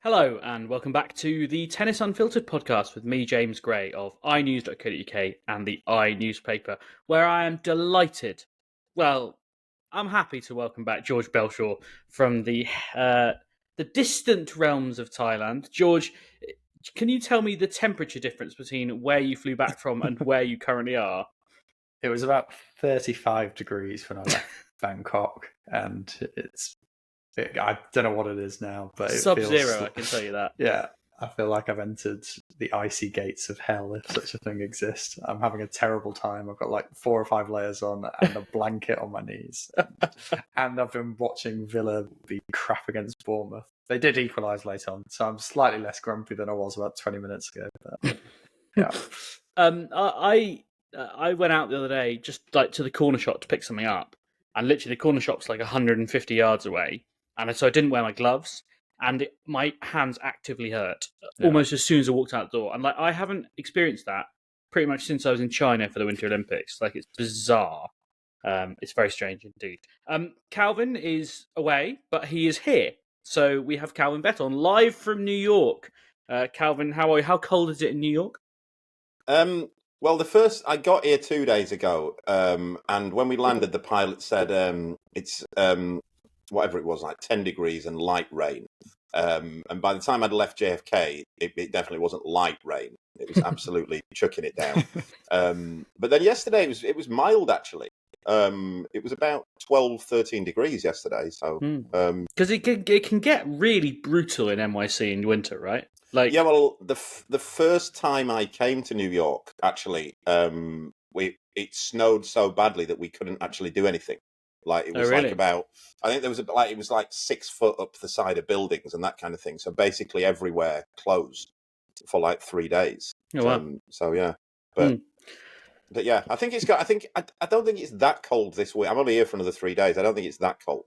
Hello and welcome back to the Tennis Unfiltered podcast with me, James Gray of inews.co.uk and the I newspaper, where I am delighted, I'm happy to welcome back George Bellshaw from the distant realms of Thailand. George, can you tell me the temperature difference between where you flew back from and where you currently are? It was about 35 degrees when I left Bangkok, and I don't know what it is now, but it Sub-zero, I can tell you that. Yeah, I feel like I've entered the icy gates of hell, if such a thing exists. I'm having a terrible time. I've got like 4 or 5 layers on and a blanket on my knees. And I've been watching Villa be crap against Bournemouth. They did equalise late on, so I'm slightly less grumpy than I was about 20 minutes ago. But, yeah. I went out the other day just like to the corner shop to pick something up, and literally the corner shop's like 150 yards away, and so I didn't wear my gloves, and my hands actively hurt almost as soon as I walked out the door. And I haven't experienced that pretty much since I was in China for the Winter Olympics. It's bizarre. It's very strange indeed. Calvin is away, but he is here. So we have Calvin Betton live from New York. Calvin, how are you? How cold is it in New York? Well, I got here 2 days ago, and when we landed, the pilot said it's whatever it was, like 10 degrees and light rain. And by the time I'd left JFK, it definitely wasn't light rain. It was absolutely chucking it down. But then yesterday it was mild, actually. It was about 12, 13 degrees yesterday. So because it can get really brutal in NYC in winter, right? Yeah, well, the first time I came to New York, actually, it snowed so badly that we couldn't actually do anything. It was really? I think there was it was like 6 foot up the side of buildings and that kind of thing. So basically everywhere closed for like 3 days. Oh, wow. So yeah, but yeah, I don't think it's that cold this week. I'm only here for another 3 days. I don't think it's that cold.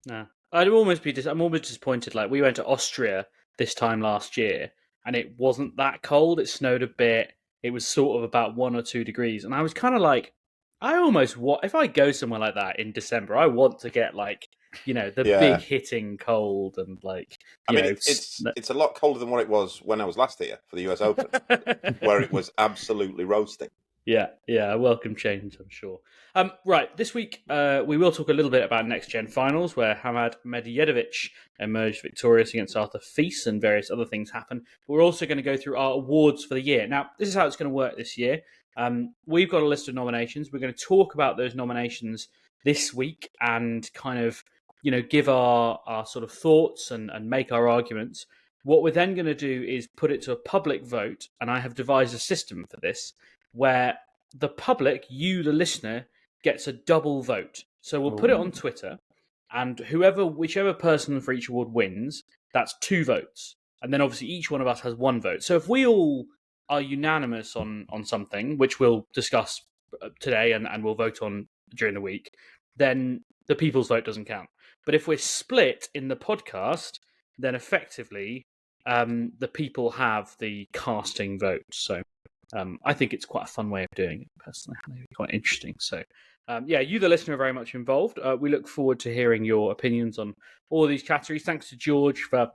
No, I'm almost disappointed. We went to Austria this time last year, and it wasn't that cold. It snowed a bit. It was sort of about 1 or 2 degrees, and I was kind of like, if I go somewhere like that in December, I want to get big hitting cold and it's a lot colder than what it was when I was last here for the US Open, where it was absolutely roasting. Yeah, a welcome change, I'm sure. Right, this week we will talk a little bit about Next Gen Finals, where Hamad Medvedev emerged victorious against Arthur Fils and various other things happened. We're also going to go through our awards for the year. Now, this is how it's going to work this year. We've got a list of nominations. We're going to talk about those nominations this week and kind of, give our sort of thoughts and make our arguments. What we're then going to do is put it to a public vote, and I have devised a system for this, where the public, you, the listener, gets a double vote. So we'll put it on Twitter, and whichever person for each award wins, that's 2 votes. And then obviously each one of us has 1 vote. So if we all are unanimous on something, which we'll discuss today and we'll vote on during the week, then the people's vote doesn't count. But if we're split in the podcast, then effectively the people have the casting vote. So I think it's quite a fun way of doing it, personally. I think it's quite interesting. So, you, the listener, are very much involved. We look forward to hearing your opinions on all of these categories. Thanks to George for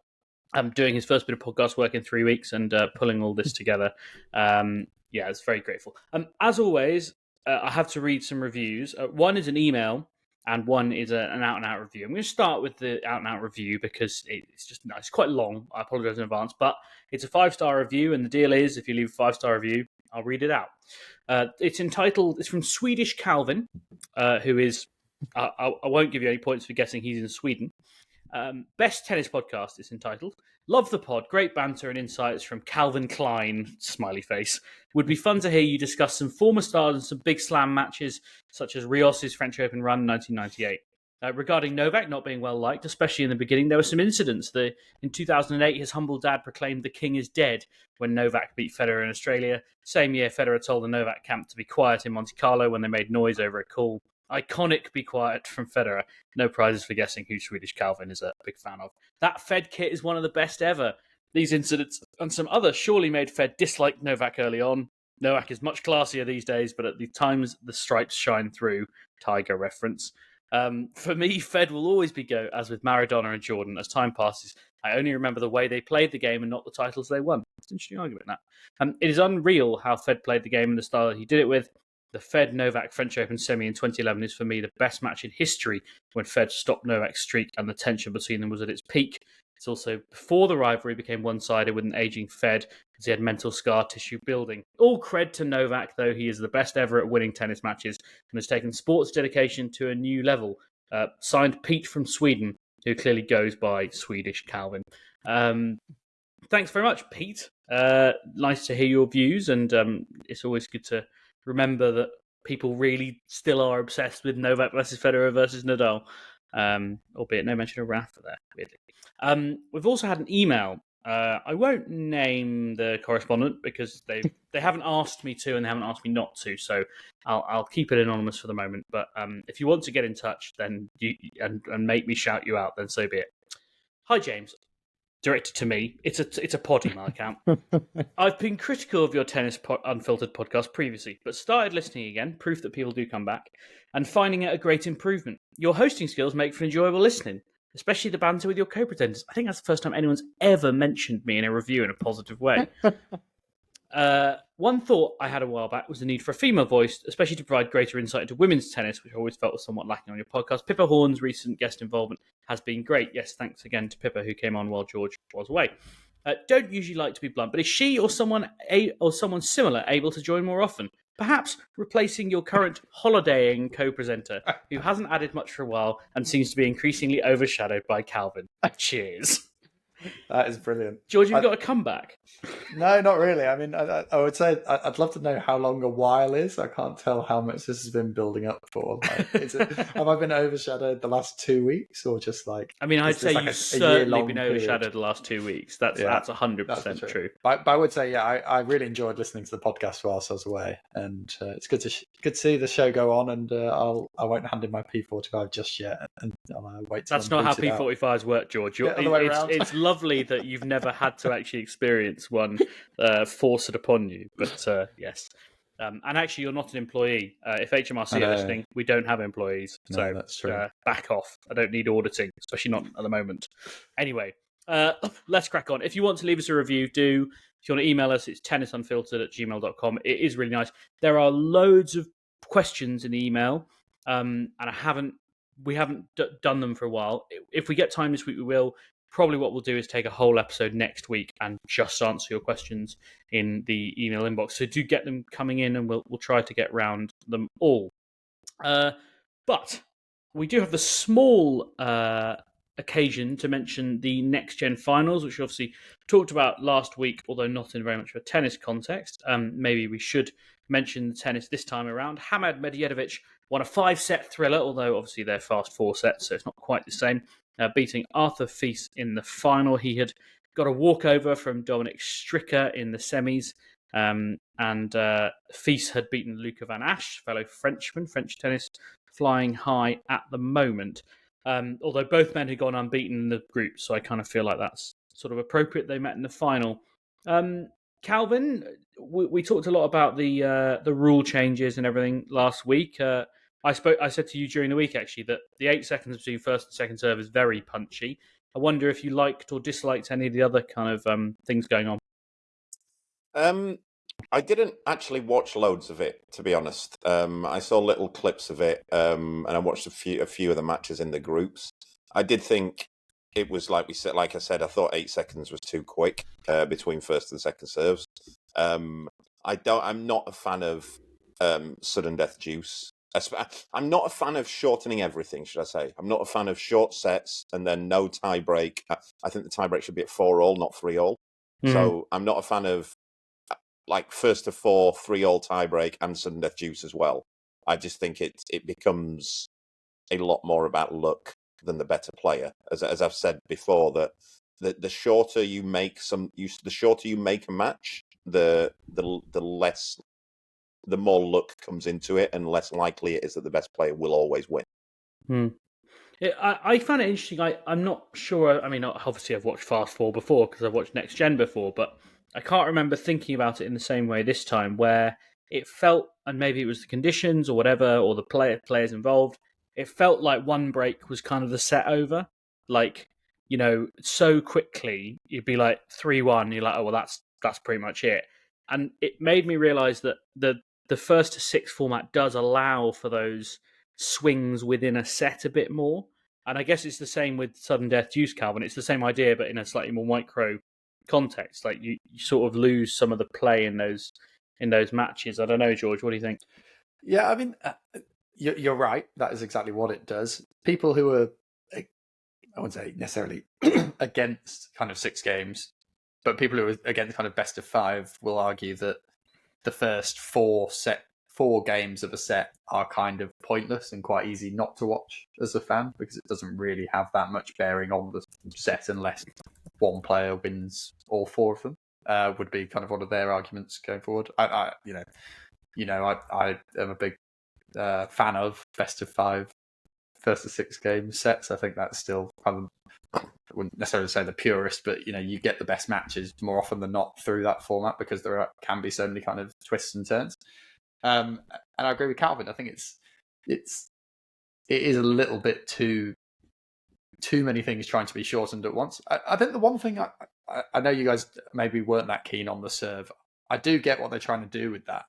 doing his first bit of podcast work in 3 weeks and pulling all this together. It's very grateful. As always, I have to read some reviews. One is an email, and one is an out-and-out review. I'm going to start with the out-and-out review because it's just nice. It's quite long. I apologise in advance, but it's a 5-star review, and the deal is, if you leave a 5-star review, I'll read it out. It's from Swedish Calvin, who is, I won't give you any points for guessing he's in Sweden. Best tennis podcast, it's entitled. Love the pod, great banter and insights from Calvin Klein, smiley face. Would be fun to hear you discuss some former stars and some big slam matches, such as Rios' French Open run in 1998. Regarding Novak not being well liked, especially in the beginning, there were some incidents. In 2008, his humble dad proclaimed the king is dead when Novak beat Federer in Australia. Same year, Federer told the Novak camp to be quiet in Monte Carlo when they made noise over a call. Iconic be quiet from Federer. No prizes for guessing who Swedish Calvin is a big fan of. That Fed kit is one of the best ever. These incidents and some others surely made Fed dislike Novak early on. Novak is much classier these days, but at the times the stripes shine through. Tiger reference. For me, Fed will always be GOAT, as with Maradona and Jordan. As time passes, I only remember the way they played the game and not the titles they won. It's an interesting argument, that. It is unreal how Fed played the game and the style he did it with. The Fed-Novak French Open semi in 2011 is, for me, the best match in history when Fed stopped Novak's streak and the tension between them was at its peak. It's also before the rivalry became one-sided with an aging Fed, as he had mental scar tissue building. All cred to Novak, though. He is the best ever at winning tennis matches and has taken sports dedication to a new level. Signed Pete from Sweden, who clearly goes by Swedish Calvin. Thanks very much, Pete. Nice to hear your views, and it's always good to remember that people really still are obsessed with Novak versus Federer versus Nadal, albeit no mention of Rafa there, weirdly. We've also had an email. I won't name the correspondent because they haven't asked me to and they haven't asked me not to, so I'll keep it anonymous for the moment. But if you want to get in touch then and make me shout you out, then so be it. Hi, James. Directed to me. It's a pod email account. I've been critical of your Tennis Unfiltered podcast previously, but started listening again, proof that people do come back, and finding it a great improvement. Your hosting skills make for enjoyable listening, especially the banter with your co-presenters. I think that's the first time anyone's ever mentioned me in a review in a positive way. One thought I had a while back was the need for a female voice, especially to provide greater insight into women's tennis, which I always felt was somewhat lacking on your podcast. Pippa Horn's recent guest involvement has been great. Yes, thanks again to Pippa, who came on while George was away. Don't usually like to be blunt, but is she or someone similar able to join more often? Perhaps replacing your current holidaying co-presenter, who hasn't added much for a while and seems to be increasingly overshadowed by Calvin. Cheers. That is brilliant. George, you've got a comeback. No, not really. I mean, I would say I'd love to know how long a while is. I can't tell how much this has been building up for. Like, have I been overshadowed the last 2 weeks, or just like? I mean, I'd say you've certainly been overshadowed the last 2 weeks. That's 100% true. But I would say, I really enjoyed listening to the podcast whilst I was away, and it's good to see the show go on. And I won't hand in my P45 just yet, and I'll wait. That's not how P45s work, George. It's lovely that you've never had to actually experience one forced upon you, but yes. And actually, you're not an employee. If HMRC are listening, we don't have employees. So that's true. Back off. I don't need auditing, especially not at the moment. Anyway, let's crack on. If you want to leave us a review, do. If you want to email us, it's tennisunfiltered@gmail.com. It is really nice. There are loads of questions in the email, and we haven't done them for a while. If we get time this week, we will. Probably what we'll do is take a whole episode next week and just answer your questions in the email inbox. So do get them coming in, and we'll try to get round them all. But we do have the small occasion to mention the Next Gen Finals, which we obviously talked about last week, although not in very much of a tennis context. Maybe we should mention the tennis this time around. Hamad Medvedev won a 5-set thriller, although obviously they're fast 4 sets, so it's not quite the same. Beating Arthur Fils in the final. He had got a walkover from Dominic Stricker in the semis, and Fils had beaten Luca Van Asch, fellow Frenchman, French tennis, flying high at the moment. Although both men had gone unbeaten in the group, so I kind of feel like that's sort of appropriate. They met in the final. Calvin, we talked a lot about the rule changes and everything last week. I said to you during the week, actually, that the 8 seconds between first and second serve is very punchy. I wonder if you liked or disliked any of the other kind of things going on. I didn't actually watch loads of it, to be honest. I saw little clips of it, and I watched a few of the matches in the groups. I did think it was like I said, I thought 8 seconds was too quick between first and second serves. I'm not a fan of sudden death juice. I'm not a fan of shortening everything, should I say. I'm not a fan of short sets and then no tie break. I think the tie break should be at 4-all, not 3-all. Mm. So I'm not a fan of like first to 4, 3-all tie break and sudden death juice as well. I just think it becomes a lot more about luck than the better player. As I've said before, that the shorter you make a match, the less. The more luck comes into it, and less likely it is that the best player will always win. I found it interesting. I'm not sure. I mean, obviously, I've watched Fast 4 before because I've watched Next Gen before, but I can't remember thinking about it in the same way this time, where it felt, and maybe it was the conditions or whatever, or the players involved, it felt like one break was kind of the set over. Like, so quickly, you'd be like 3-1. You're like, oh well, that's pretty much it. And it made me realise that the first to six format does allow for those swings within a set a bit more. And I guess it's the same with sudden death deuce, Calvin. It's the same idea, but in a slightly more micro context. Like you sort of lose some of the play in those matches. I don't know, George. What do you think? Yeah, I mean, you're right. That is exactly what it does. People who are, I wouldn't say necessarily against kind of 6 games, but people who are against kind of best of 5 will argue that the first 4 games of a set are kind of pointless and quite easy not to watch as a fan because it doesn't really have that much bearing on the set unless one player wins all 4 of them. Would be kind of one of their arguments going forward. I am a big fan of best of 5 first to 6 game sets. I think that's still kind of, I wouldn't necessarily say the purest, but you get the best matches more often than not through that format because there can be so many kind of twists and turns. And I agree with Calvin. I think it is a little bit too many things trying to be shortened at once. I think the one thing I know you guys maybe weren't that keen on the serve. I do get what they're trying to do with that,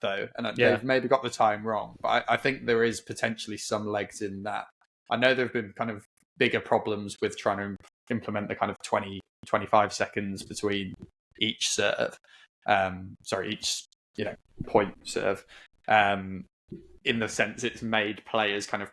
though, and they've maybe got the time wrong. But I think there is potentially some legs in that. I know there have been kind of bigger problems with trying to implement the kind of 20, 25 seconds between each serve. Each point serve. In the sense it's made players kind of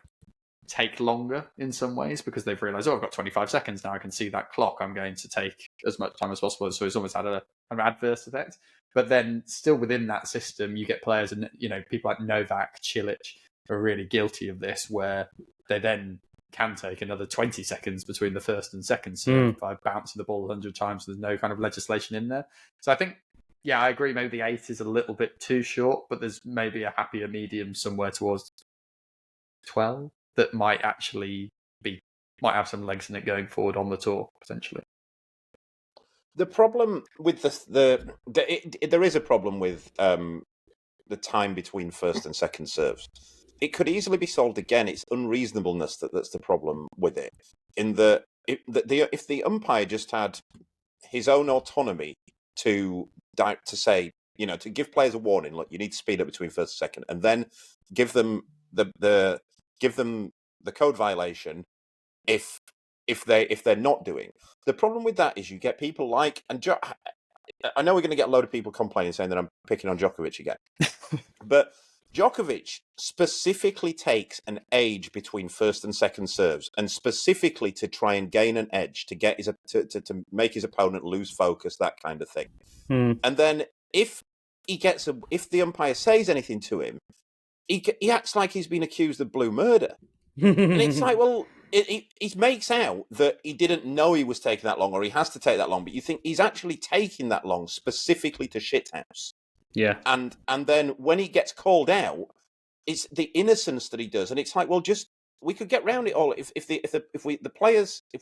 take longer in some ways because they've realised, I've got 25 seconds now, I can see that clock, I'm going to take as much time as possible. So it's almost had an adverse effect. But then still within that system, you get players, and people like Novak, Cilic are really guilty of this, where they then can take another 20 seconds between the first and second serve by bouncing the ball 100 times. There's no kind of legislation in there. So I think, I agree, maybe the 8 is a little bit too short, but there's maybe a happier medium somewhere towards 12 that might actually have some legs in it going forward on the tour, potentially. The problem with there is a problem with the time between first and second serves. It could easily be solved again. It's unreasonableness that's the problem with it. In if the umpire just had his own autonomy to say, to give players a warning, look, you need to speed up between first and second, and then give them the code violation if they're not doing. The problem with that is you get people like, and I know we're going to get a load of people complaining saying that I'm picking on Djokovic again, but Djokovic specifically takes an age between first and second serves, and specifically to try and gain an edge to get to make his opponent lose focus, that kind of thing. And then if the umpire says anything to him, he acts like he's been accused of blue murder. And it's like, well, he makes out that he didn't know he was taking that long, or he has to take that long, but you think he's actually taking that long specifically to shithouse. Yeah. And then when he gets called out, it's the innocence that he does, and it's like, well, we could get round it all if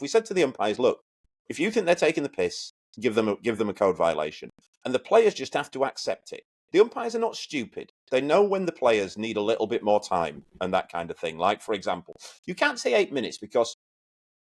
we said to the umpires, look, if you think they're taking the piss, give them a code violation, and the players just have to accept it. The umpires are not stupid. They know when the players need a little bit more time and that kind of thing. Like, for example, you can't say 8 minutes because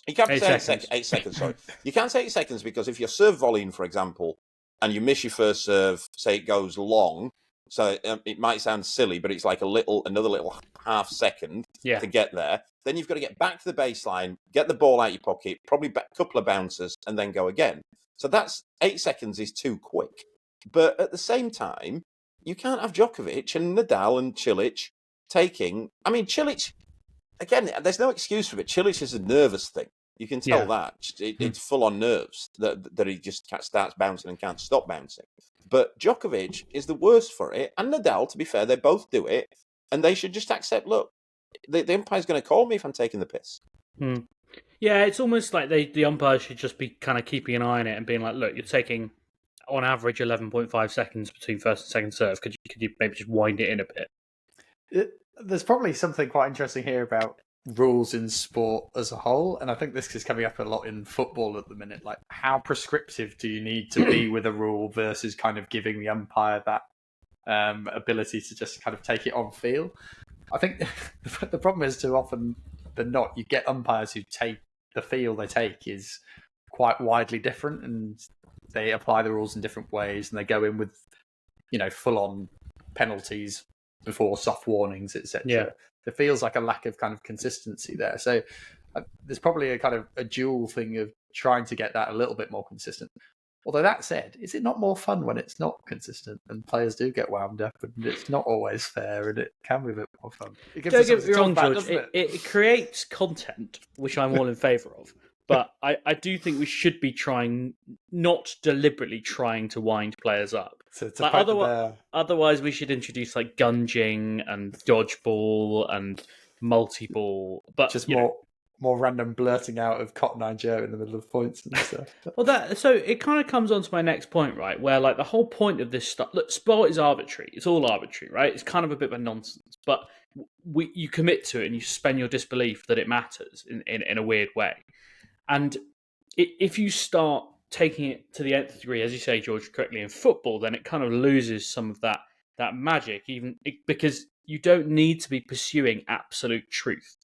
you can't say 8 seconds. Sorry, you can't say 8 seconds because if you're serve volleying, for example, and you miss your first serve, say it goes long, so it might sound silly, but it's like another little half second to get there. Then you've got to get back to the baseline, get the ball out of your pocket, probably a couple of bounces, and then go again. So that's 8 seconds is too quick. But at the same time, you can't have Djokovic and Nadal and Cilic taking. I mean, Cilic, again, there's no excuse for it. Cilic is a nervous thing. You can tell that. It's full on nerves that he just starts bouncing and can't stop bouncing. But Djokovic is the worst for it. And Nadal, to be fair, they both do it. And they should just accept, look, the umpire's going to call me if I'm taking the piss. Yeah, it's almost like the umpire should just be kind of keeping an eye on it and being like, look, you're taking on average 11.5 seconds between first and second serve. Could you maybe just wind it in a bit? There's probably something quite interesting here about rules in sport as a whole, and I think this is coming up a lot in football at the minute. Like, how prescriptive do you need to be with a rule versus kind of giving the umpire that ability to just kind of take it on feel? I think the problem is, too often than not, you get umpires who take the feel they take is quite widely different, and they apply the rules in different ways, and they go in with, full on penalties before soft warnings, etc. Yeah. There feels like a lack of kind of consistency there. So there's probably a kind of a dual thing of trying to get that a little bit more consistent. Although that said, is it not more fun when it's not consistent and players do get wound up and it's not always fair and it can be a bit more fun? Don't get me wrong, George. It creates content, which I'm all in favour of. But I do think we should be not deliberately trying to wind players up. Otherwise, we should introduce like gunging and dodgeball and multi-ball. But just more random blurting out of Cotton Eye Joe in the middle of points and stuff. So it kind of comes on to my next point, right? Where like the whole point of this stuff, look, sport is arbitrary. It's all arbitrary, right? It's kind of a bit of a nonsense, but you commit to it and you suspend your disbelief that it matters in a weird way. And if you start taking it to the nth degree, as you say, George, correctly, in football, then it kind of loses some of that magic, because you don't need to be pursuing absolute truth.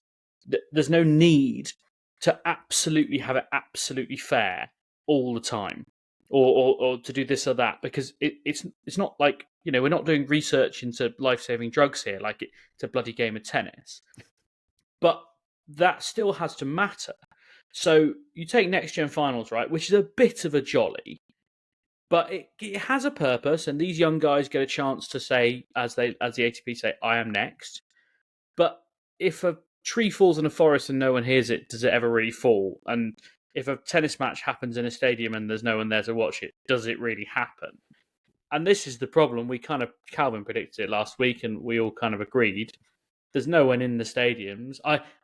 There's no need to absolutely have it absolutely fair all the time, or to do this or that, because it's not like, we're not doing research into life-saving drugs here, like it's a bloody game of tennis. But that still has to matter. So you take next gen finals, right, which is a bit of a jolly, but it has a purpose, and these young guys get a chance to say, as the ATP say, I am next. But if a tree falls in a forest and no one hears it, does it ever really fall? And if a tennis match happens in a stadium and there's no one there to watch it, does it really happen? And this is the problem. Calvin predicted it last week, and we all kind of agreed. There's no one in the stadiums.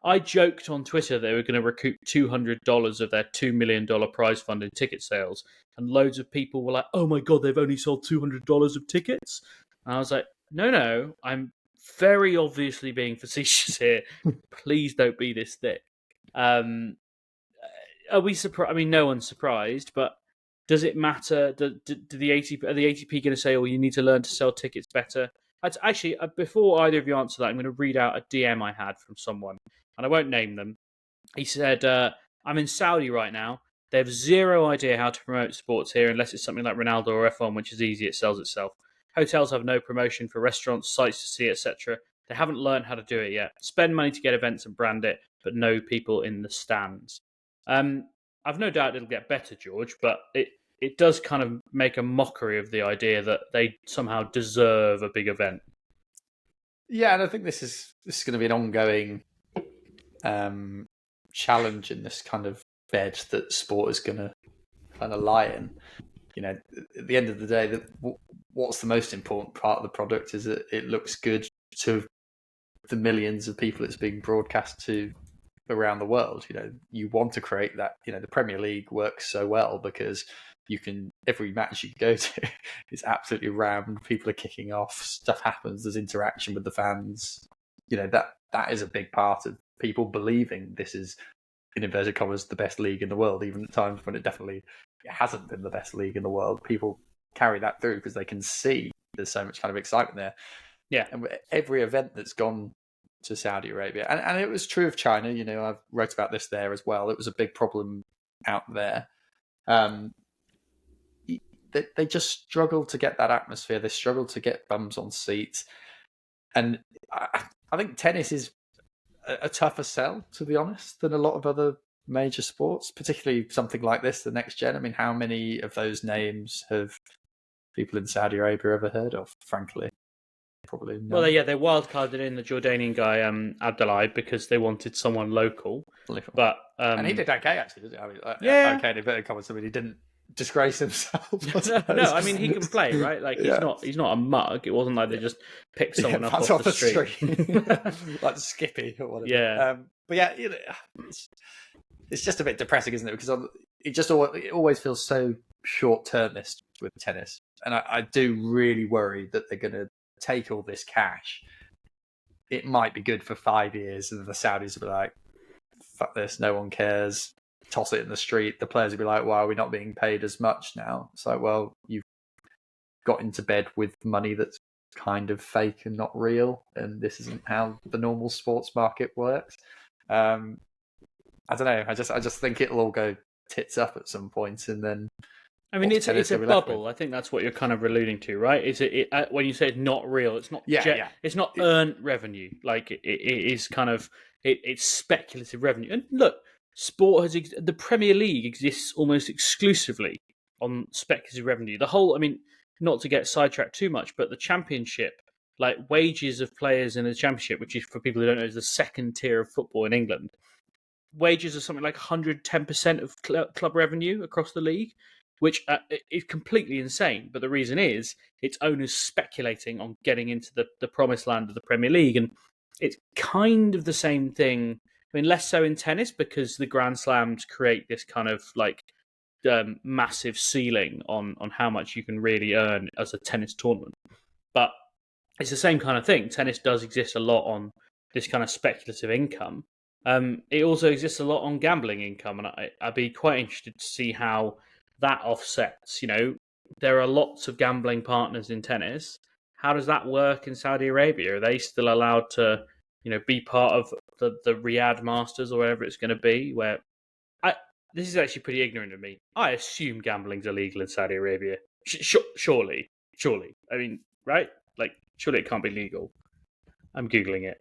I joked on Twitter they were going to recoup $200 of their $2 million prize fund in ticket sales. And loads of people were like, oh my God, they've only sold $200 of tickets. And I was like, no, I'm very obviously being facetious here. Please don't be this thick. Are we surprised? I mean, no one's surprised, but does it matter? Are the ATP going to say, oh, you need to learn to sell tickets better? Actually, before either of you answer that, I'm going to read out a DM I had from someone, and I won't name them. He said, I'm in Saudi right now. They have zero idea how to promote sports here unless it's something like Ronaldo or F1, which is easy, it sells itself. Hotels have no promotion for restaurants, sites to see, etc. They haven't learned how to do it yet. Spend money to get events and brand it, but no people in the stands. I've no doubt it'll get better, George, but it does kind of make a mockery of the idea that they somehow deserve a big event. Yeah, and I think this is going to be an ongoing challenge in this kind of bed that sport is going to kind of lie in. At the end of the day, what's the most important part of the product is that it looks good to the millions of people it's being broadcast to around the world. You want to create that. The Premier League works so well because every match you go to is absolutely rammed. People are kicking off, stuff happens, there's interaction with the fans. That is a big part of people believing this is, in inverted commas, the best league in the world, even at times when it hasn't been the best league in the world. People carry that through because they can see there's so much kind of excitement there. Yeah. And every event that's gone to Saudi Arabia, and it was true of China, I've wrote about this there as well. It was a big problem out there. They just struggle to get that atmosphere. They struggle to get bums on seats. And I think tennis is a tougher sell, to be honest, than a lot of other major sports, particularly something like this, the next gen. I mean, how many of those names have people in Saudi Arabia ever heard of, frankly? Probably none. Well, yeah, they wildcarded in the Jordanian guy, Abdullah, because they wanted someone local. But and he did okay, actually, didn't he? I mean, yeah. Okay, in inverted commas, I mean, he didn't disgrace himself. No, I mean, he can play, right? Like, he's not a mug. It wasn't like they just picked someone up off the street. Like Skippy or whatever. Yeah. But yeah, it's just a bit depressing, isn't it? Because it always feels so short-termist with tennis. And I do really worry that they're going to take all this cash. It might be good for 5 years, and the Saudis will be like, fuck this, no one cares. Toss it in the street. The players will be like, why are we not being paid as much now? It's like, well, you've got into bed with money that's kind of fake and not real, and this isn't how the normal sports market works. I don't know. I just think it'll all go tits up at some point, and then. I mean, it's a bubble. I think that's what you're kind of alluding to, right? Is it when you say it's not real? It's not. It's not earned revenue. Like it is kind of it's speculative revenue. And look, sport has the Premier League exists almost exclusively on speculative revenue. The whole, I mean, not to get sidetracked too much, but the Championship, like wages of players in the Championship, which is for people who don't know, is the second tier of football in England. Wages are something like 110% of club revenue across the league, which is completely insane. But the reason is it's owners speculating on getting into the promised land of the Premier League. And it's kind of the same thing. I mean, less so in tennis because the Grand Slams create this kind of like massive ceiling on how much you can really earn as a tennis tournament. But it's the same kind of thing. Tennis does exist a lot on this kind of speculative income. It also exists a lot on gambling income. And I'd be quite interested to see how that offsets. You know, there are lots of gambling partners in tennis. How does that work in Saudi Arabia? Are they still allowed to, you know, be part of the Riyadh Masters or whatever it's going to be? Where this is actually pretty ignorant of me. I assume gambling's illegal in Saudi Arabia. Surely. I mean, right? Like, surely it can't be legal. I'm googling it.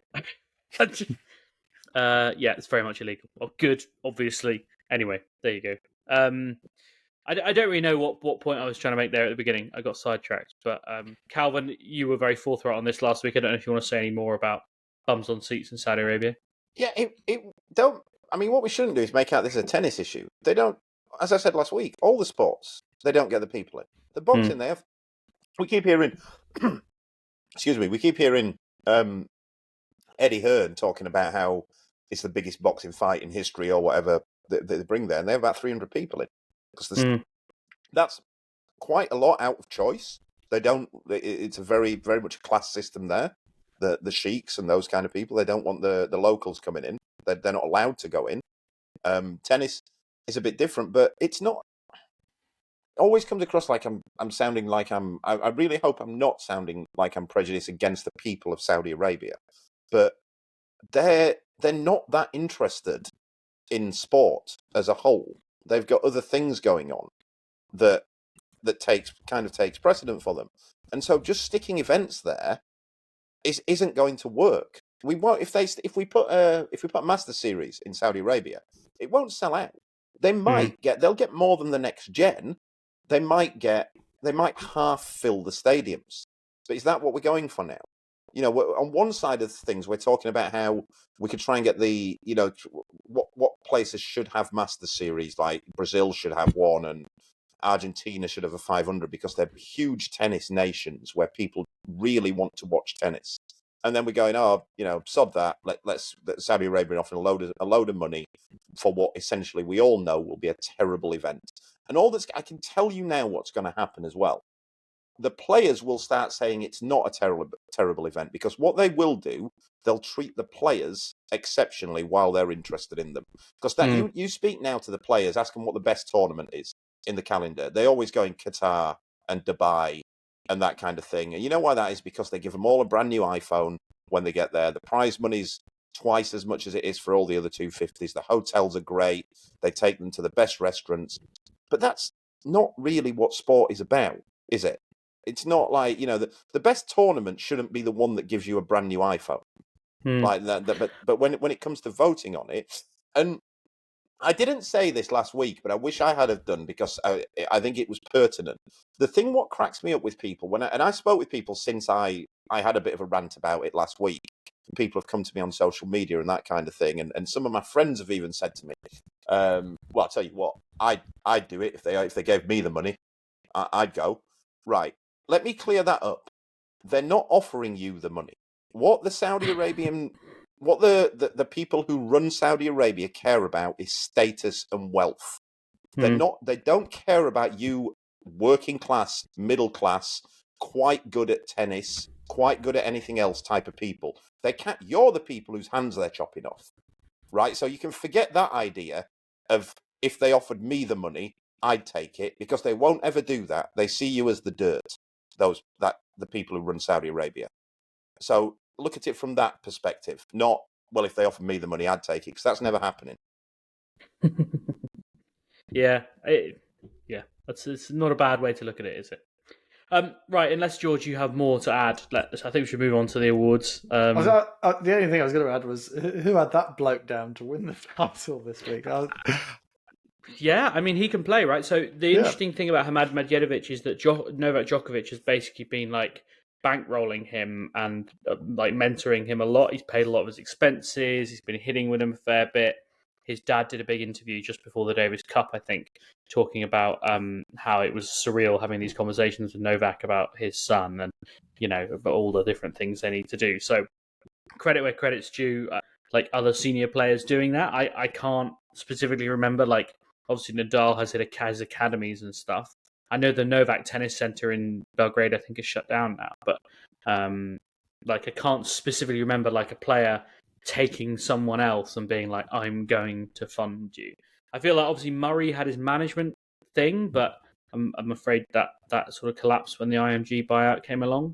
Yeah, it's very much illegal. Oh, good, obviously. Anyway, there you go. I don't really know what point I was trying to make there at the beginning. I got sidetracked. But Calvin, you were very forthright on this last week. I don't know if you want to say any more about bums on seats in Saudi Arabia. Yeah, it don't. I mean, what we shouldn't do is make out this is a tennis issue. They don't, as I said last week, all the sports, they don't get the people in. The boxing, they have. We keep hearing, excuse me, Eddie Hearn talking about how it's the biggest boxing fight in history or whatever they bring there, and they have about 300 people in. Because that's quite a lot out of choice. They don't. It's a very, very much a class system there. The sheiks and those kind of people, they don't want the locals coming in. They're not allowed to go in. Tennis is a bit different, but it's not. It always comes across like I'm sounding like I really hope I'm not sounding like I'm prejudiced against the people of Saudi Arabia, but they're not that interested in sport as a whole. They've got other things going on that takes precedent for them, and so just sticking events there isn't going to work. We won't if we put a Master Series in Saudi Arabia, it won't sell out. They'll get more than the next gen. They might half fill the stadiums. But is that what we're going for now? You know, on one side of things, we're talking about how we could try and get the, you know, what places should have Master Series, like Brazil should have one and Argentina should have a 500 because they're huge tennis nations where people really want to watch tennis. And then we're going, oh, you know, sod that. Let's Saudi Arabia offering a load of money for what essentially we all know will be a terrible event. And all this, I can tell you now what's going to happen as well. The players will start saying it's not a terrible event because what they will do, they'll treat the players exceptionally while they're interested in them. Because you speak now to the players, ask them what the best tournament is in the calendar. They always go in Qatar and Dubai and that kind of thing. And you know why that is? Because they give them all a brand new iPhone when they get there. The prize money's twice as much as it is for all the other 250s. The hotels are great. They take them to the best restaurants. But that's not really what sport is about, is it? It's not like, you know, the best tournament shouldn't be the one that gives you a brand new iPhone. Like that. But when it comes to voting on it, and I didn't say this last week, but I wish I had have done because I think it was pertinent. The thing what cracks me up with people and I spoke with people since I had a bit of a rant about it last week. People have come to me on social media and that kind of thing, and some of my friends have even said to me, "Well, I'll tell you what, I'd do it if they gave me the money, I'd go." Right, let me clear that up. They're not offering you the money. What the Saudi Arabian What the people who run Saudi Arabia care about is status and wealth. They don't care about you, working class, middle class, quite good at tennis, quite good at anything else type of people. You're the people whose hands they're chopping off, right? So you can forget that idea of if they offered me the money, I'd take it, because they won't ever do that. They see you as the dirt. The people who run Saudi Arabia. So look at it from that perspective, not, well, if they offered me the money, I'd take it, because that's never happening. Yeah, it's not a bad way to look at it, is it? Right, unless George, you have more to add. I think we should move on to the awards. The only thing I was going to add was who had that bloke down to win the title this week. Yeah, I mean, he can play, right? So the interesting thing about Hamad Medvedev is that Novak Djokovic has basically been like bankrolling him and like mentoring him a lot. He's paid a lot of his expenses. He's been hitting with him a fair bit. His dad did a big interview just before the Davis Cup, I think, talking about how it was surreal having these conversations with Novak about his son and, about all the different things they need to do. So credit where credit's due. Like other senior players doing that, I can't specifically remember. Like obviously Nadal has his academies and stuff. I know the Novak Tennis Center in Belgrade, I think, is shut down now. But I can't specifically remember like a player taking someone else and being like, I'm going to fund you. I feel like obviously Murray had his management thing, but I'm afraid that sort of collapsed when the IMG buyout came along.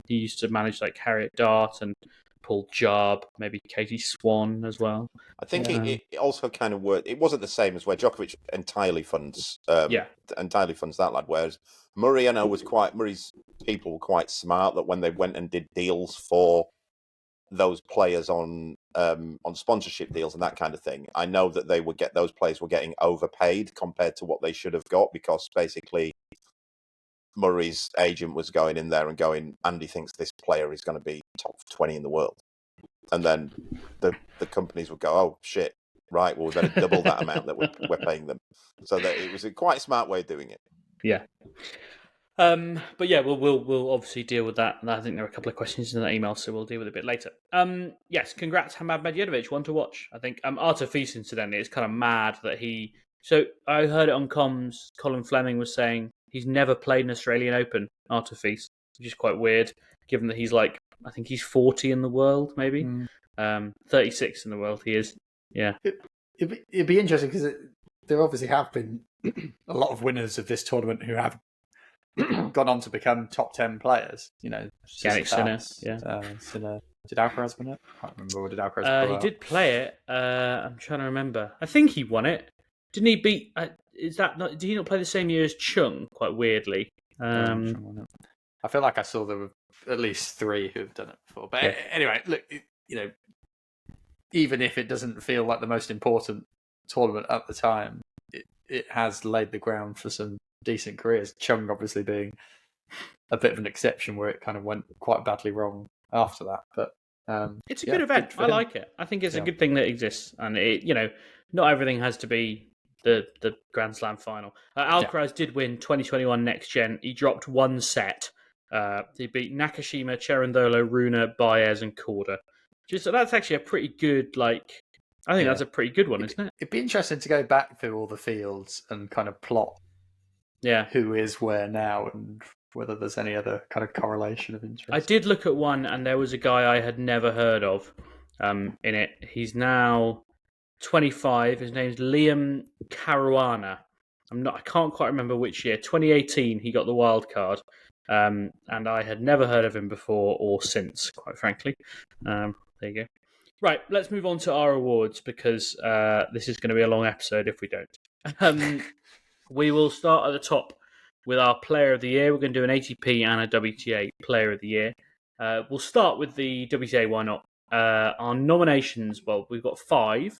He used to manage like Harriet Dart and Paul Jarb, maybe Katie Swan as well. I think it also kind of worked. It wasn't the same as where Djokovic entirely funds that lad. Whereas Murray, I know, Murray's people were quite smart that when they went and did deals for those players on sponsorship deals and that kind of thing, I know that those players were getting overpaid compared to what they should have got, because basically Murray's agent was going in there and going, Andy thinks this player is going to be top 20 in the world. And then the companies would go, oh, shit, right, well, we better double that amount that we're paying them. So that it was a quite smart way of doing it. Yeah. But yeah, we'll obviously deal with that. And I think there are a couple of questions in that email, so we'll deal with it a bit later. Yes, congrats, Hamad Medvedev, one to watch, I think. Artur Fils, incidentally, it's kind of mad that he... So I heard it on comms, Colin Fleming was saying he's never played an Australian Open, Artur Fils, which is quite weird, given that he's like, I think he's 40 in the world, maybe. 36 in the world he is. Yeah. It'd be interesting because there obviously have been a lot of winners of this tournament who have gone on to become top 10 players. Yannick Sinner. Yeah. Sinner. Did Alcaraz win it? I can't remember. Or did Alcaraz he did play it. I'm trying to remember. I think he won it. Didn't he beat... did he not play the same year as Chung, quite weirdly? I feel like I saw there were at least 3 who have done it before. But anyway, look, even if it doesn't feel like the most important tournament at the time, it has laid the ground for some decent careers. Chung obviously being a bit of an exception where it kind of went quite badly wrong after that. But it's a good event. I like it. I think it's a good thing that exists, and it, not everything has to be the Grand Slam final. Alcaraz did win 2021 Next Gen. He dropped one set. He beat Nakashima, Cherundolo, Runa, Baez, and Korda. So that's actually a pretty good, I think that's a pretty good one, isn't it? It'd be interesting to go back through all the fields and kind of plot who is where now and whether there's any other kind of correlation of interest. I did look at one, and there was a guy I had never heard of in it. He's now 25. His name's Liam Caruana. I can't quite remember which year. 2018, he got the wild card. And I had never heard of him before or since, quite frankly. There you go. Right, let's move on to our awards, because this is going to be a long episode if we don't. We will start at the top with our Player of the Year. We're going to do an ATP and a WTA Player of the Year. We'll start with the WTA, why not? Our nominations, well, we've got 5.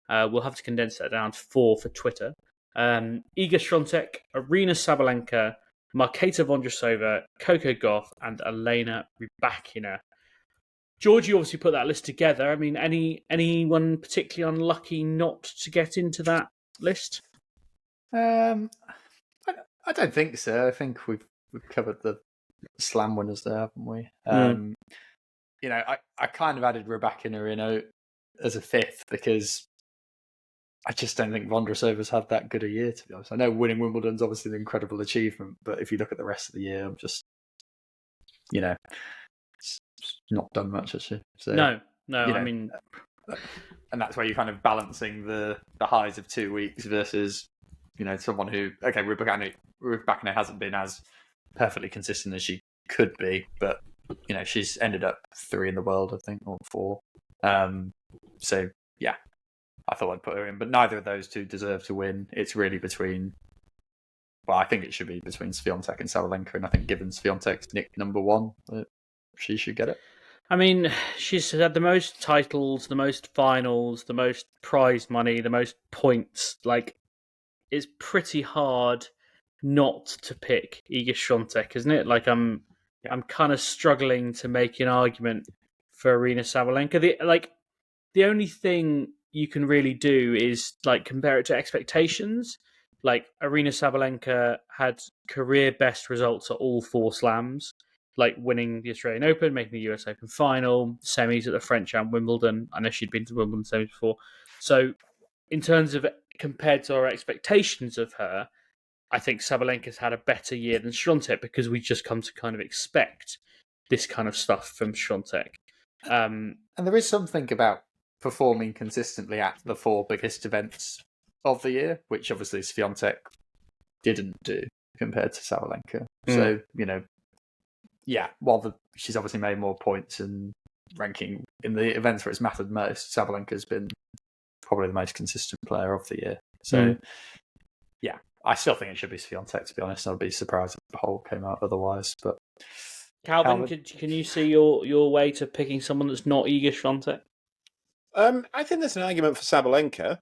We'll have to condense that down to 4 for Twitter. Iga Świątek, Aryna Sabalenka, Marketa Vondrousova, Coco Gauff, and Elena Rybakina. George, you obviously put that list together. I mean, anyone particularly unlucky not to get into that list? I don't think so. I think we've covered the slam winners there, haven't we? I kind of added Rybakina in as a 5th because I just don't think Vondrousova's had that good a year, to be honest. I know winning Wimbledon's obviously an incredible achievement, but if you look at the rest of the year, I'm just, it's not done much, actually. So, no, I mean... And that's where you're kind of balancing the highs of 2 weeks versus, someone who... Okay, Rybakina hasn't been as perfectly consistent as she could be, but, she's ended up 3 in the world, I think, or 4. So, yeah. I thought I'd put her in, but neither of those two deserve to win. It's really between. Well, I think it should be between Swiatek and Sabalenka, and I think given Swiatek's nicked number one, she should get it. I mean, she's had the most titles, the most finals, the most prize money, the most points. Like, it's pretty hard not to pick Iga Swiatek, isn't it? Like, I'm kind of struggling to make an argument for Arina Sabalenka. The only thing you can really do is like compare it to expectations. Like, Arina Sabalenka had career best results at all 4 slams, like winning the Australian Open, making the US Open final, semis at the French and Wimbledon. I know she'd been to Wimbledon semis before. So in terms of compared to our expectations of her, I think Sabalenka's had a better year than Swiatek because we just come to kind of expect this kind of stuff from Swiatek. And there is something about performing consistently at the 4 biggest events of the year, which obviously Swiatek didn't do compared to Sabalenka. So, while she's obviously made more points and ranking in the events where it's mattered most, Sabalenka's been probably the most consistent player of the year. So, I still think it should be Swiatek, to be honest. I'd be surprised if the poll came out otherwise. But Calvin, can you see your way to picking someone that's not Iga Swiatek? I think there's an argument for Sabalenka,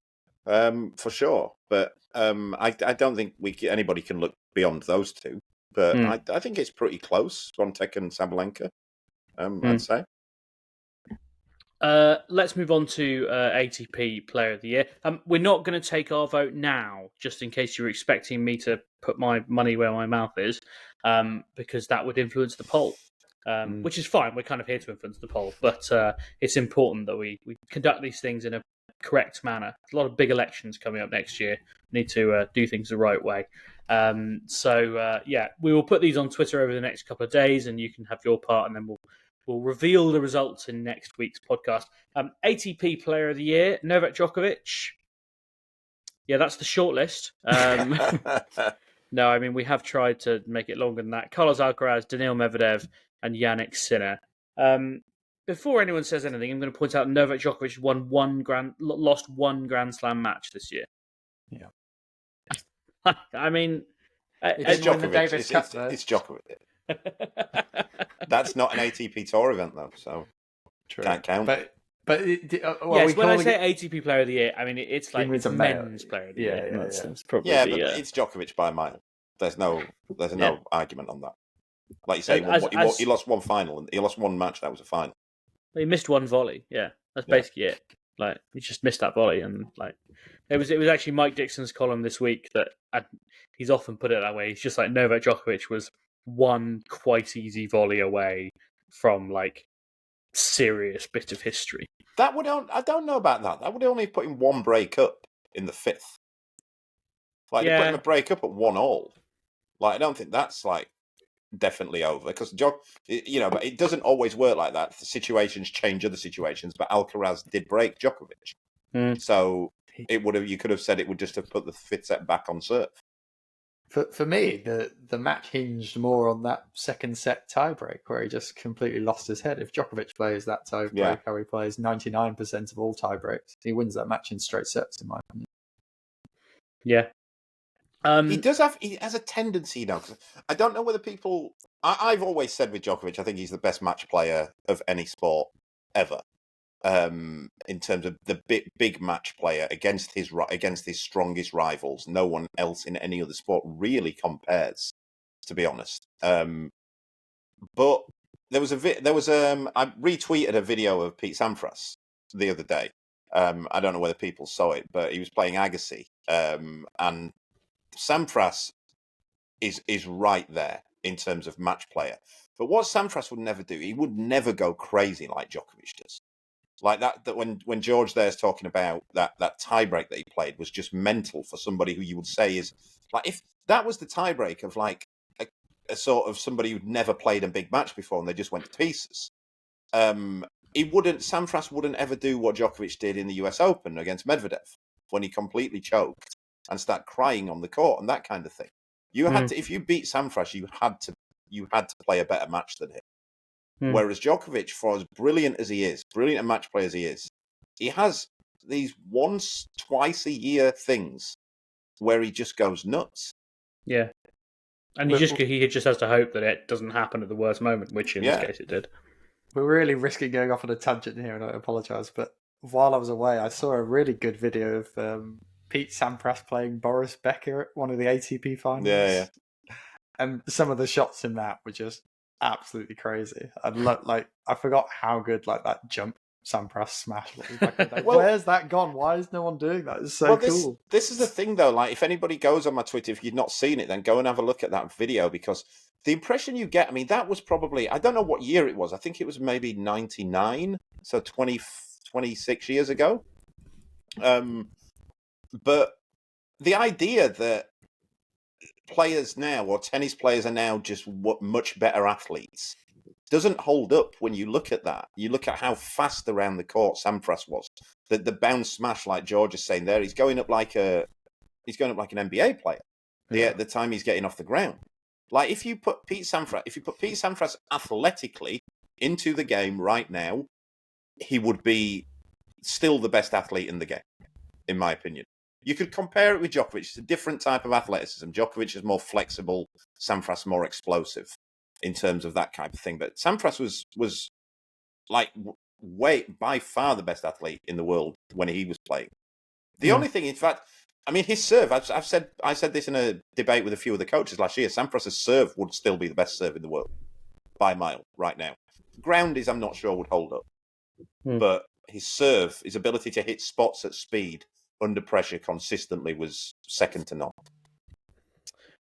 for sure. But I don't think anybody can look beyond those two. But I think it's pretty close, Swiatek and Sabalenka, I'd say. Let's move on to ATP Player of the Year. We're not going to take our vote now, just in case you were expecting me to put my money where my mouth is, because that would influence the poll, which is fine. We're kind of here to influence the poll, but it's important that we conduct these things in a correct manner. There's a lot of big elections coming up next year. We need to do things the right way. We will put these on Twitter over the next couple of days, and you can have your part, and then we'll reveal the results in next week's podcast. ATP Player of the Year, Novak Djokovic. Yeah, that's the shortlist. No, I mean, we have tried to make it longer than that. Carlos Alcaraz, Daniil Medvedev, and Yannick Sinner. Before anyone says anything, I'm going to point out Novak Djokovic lost one Grand Slam match this year. Yeah. I mean... It's Djokovic. It's Djokovic. That's not an ATP Tour event, though, so can't count. But yes, when I say ATP Player of the Year, I mean it's like men's Player of the Year. It's probably it's Djokovic by a mile. There's no argument on that. Like you say, he lost one final and he lost one match. That was a final. He missed one volley. Yeah, that's basically it. Like he just missed that volley, and like it was actually Mike Dixon's column this week that he's often put it that way. He's just like Novak Djokovic was one quite easy volley away from like serious bit of history. I don't know about that. That would only put him one break up in the 5th. Like they put him a break up at 1-1. Like I don't think that's like definitely over because but it doesn't always work like that. The situations change other situations, but Alcaraz did break Djokovic, so you could have said it would just have put the 5th set back on serve. For me, the match hinged more on that second set tiebreak where he just completely lost his head. If Djokovic plays that tiebreak, how he plays 99% of all tiebreaks, he wins that match in straight sets, in my opinion. Yeah. He has a tendency, because I don't know whether people... I've always said with Djokovic, I think he's the best match player of any sport ever. In terms of the big match player against his strongest rivals, no one else in any other sport really compares, to be honest. But I retweeted a video of Pete Sampras the other day. I don't know whether people saw it, but he was playing Agassi, and Sampras is right there in terms of match player. But what Sampras would never do, he would never go crazy like Djokovic does. Like that when George there's talking about that tiebreak that he played was just mental for somebody who you would say is like, if that was the tiebreak of like a sort of somebody who'd never played a big match before and they just went to pieces. Sampras wouldn't ever do what Djokovic did in the US Open against Medvedev when he completely choked and started crying on the court and that kind of thing. You had to, if you beat Sampras, you had to play a better match than him. Whereas Djokovic, for as brilliant a match player as he is, he has these once, twice a year things where he just goes nuts. Yeah. And he just has to hope that it doesn't happen at the worst moment, which in this case it did. We're really risking going off on a tangent here, and I apologise, but while I was away, I saw a really good video of Pete Sampras playing Boris Becker at one of the ATP finals. Yeah. And some of the shots in that were just absolutely crazy. I forgot how good that jump Sampras smash was. Where's that gone? Why is no one doing that? It's so cool. This is the thing, though. If anybody goes on my Twitter, if you've not seen it, then go and have a look at that video, because the impression you get, that was probably, I don't know what year it was. I think it was maybe 99, so 26 years ago. But the idea that players now, or tennis players are now just much better athletes, doesn't hold up when you look at that. You look at how fast around the court Sampras was. The bounce smash, like George is saying there, he's going up like an NBA player. The time he's getting off the ground. If you put Pete Sampras athletically into the game right now, he would be still the best athlete in the game, in my opinion. You could compare it with Djokovic. It's a different type of athleticism. Djokovic is more flexible, Sampras more explosive in terms of that kind of thing. But Sampras was by far the best athlete in the world when he was playing. The only thing, in fact, his serve, I said this in a debate with a few of the coaches last year, Sampras's serve would still be the best serve in the world by a mile right now. Ground is, I'm not sure, would hold up. But his serve, his ability to hit spots at speed under pressure consistently was second to none.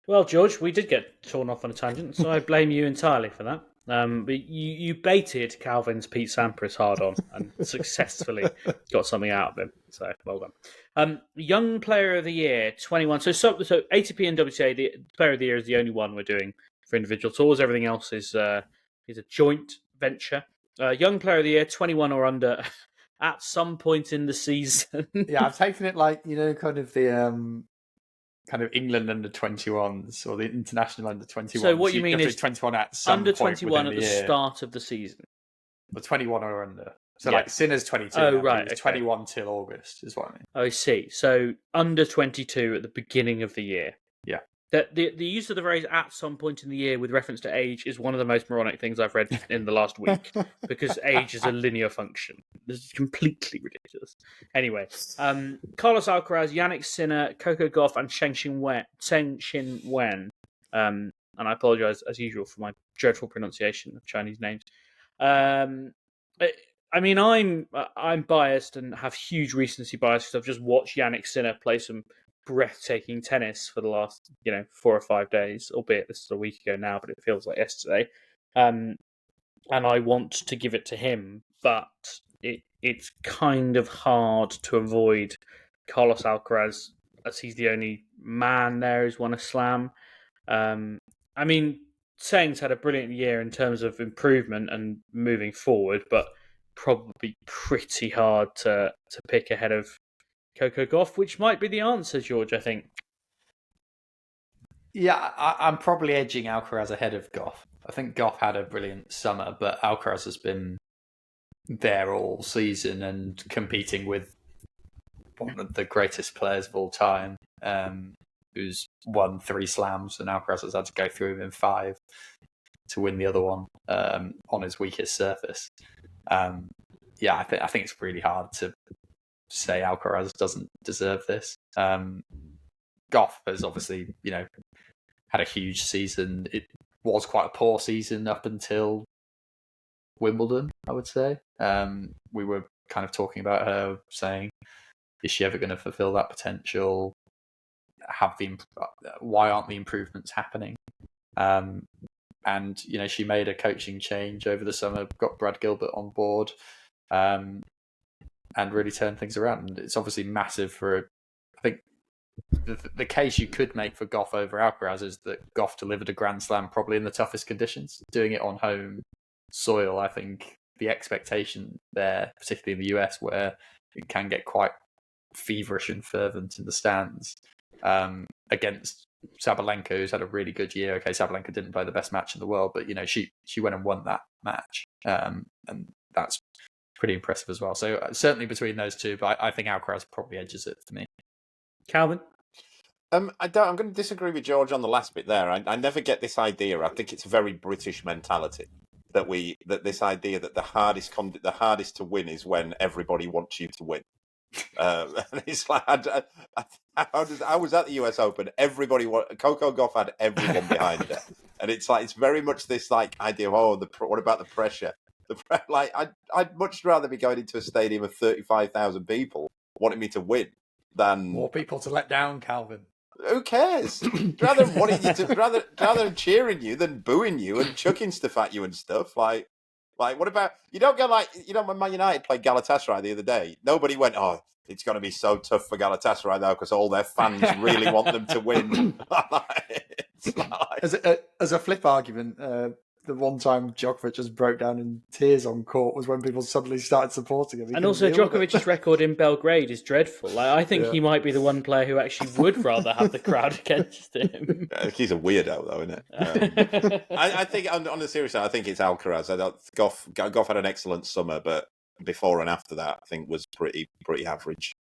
Well, George, we did get torn off on a tangent, so I blame you entirely for that. But you baited Calvin's Pete Sampras hard on and successfully got something out of him. So, well done. Young Player of the Year, 21. So ATP and WTA, the Player of the Year is the only one we're doing for individual tours. Everything else is a joint venture. Young Player of the Year, 21 or under, at some point in the season. Yeah, I've taken it kind of the kind of England under 21s or the international under 21s. So what you mean is 21 at some under point 21 at the year. Start of the season. But 21 or under. So Sinner's 22. Oh, now, right. Okay. 21 till August is what I mean. Oh, I see. So under 22 at the beginning of the year. Yeah. The use of the phrase "at some point in the year" with reference to age is one of the most moronic things I've read in the last week, because age is a linear function. This is completely ridiculous. Anyway, Carlos Alcaraz, Yannick Sinner, Coco Gauff, and Zheng Qinwen. And I apologise as usual for my dreadful pronunciation of Chinese names. I'm biased and have huge recency bias because I've just watched Yannick Sinner play some breathtaking tennis for the last 4 or 5 days, albeit this is a week ago now, but it feels like yesterday. And I want to give it to him, but it's kind of hard to avoid Carlos Alcaraz, as he's the only man there who's won a slam. Tseng's had a brilliant year in terms of improvement and moving forward, but probably pretty hard to pick ahead of Coco Gauff, which might be the answer, George, I think. Yeah, I'm probably edging Alcaraz ahead of Gauff. I think Gauff had a brilliant summer, but Alcaraz has been there all season and competing with one of the greatest players of all time, who's won 3 slams, and Alcaraz has had to go through him in 5 to win the other one on his weakest surface. I think it's really hard to say Alcaraz doesn't deserve this. Gauff has obviously, had a huge season. It was quite a poor season up until Wimbledon, I would say. We were kind of talking about her, saying, is she ever going to fulfill that potential? Why aren't the improvements happening? And she made a coaching change over the summer, got Brad Gilbert on board, and really turned things around. And it's obviously massive for, I think, the case you could make for Gauff over Alcaraz is that Gauff delivered a Grand Slam probably in the toughest conditions, doing it on home soil. I think the expectation there, particularly in the US, where it can get quite feverish and fervent in the stands, against Sabalenka, who's had a really good year. Okay, Sabalenka didn't play the best match in the world, but she went and won that match, and that's pretty impressive as well. So certainly between those two, but I think Alcaraz probably edges it for me. Calvin? I'm going to disagree with George on the last bit there. I never get this idea. I think it's a very British mentality that this idea that the hardest to win is when everybody wants you to win. And it's like I was at the US Open. Coco Gauff had everyone behind her, and it's very much this idea of what about the pressure? I'd much rather be going into a stadium of 35,000 people wanting me to win than more people to let down, Calvin. Who cares? Rather than cheering you than booing you and chucking stuff at you and stuff. Like what about you don't go when Man United played Galatasaray the other day, nobody went, oh, it's going to be so tough for Galatasaray now because all their fans really want them to win. As a flip argument, the one time Djokovic just broke down in tears on court was when people suddenly started supporting him. And also Djokovic's record in Belgrade is dreadful. I think he might be the one player who actually would rather have the crowd against him. He's a weirdo, though, isn't it? I think, on the serious side, I think it's Alcaraz. Gauff had an excellent summer, but before and after that, I think was pretty average.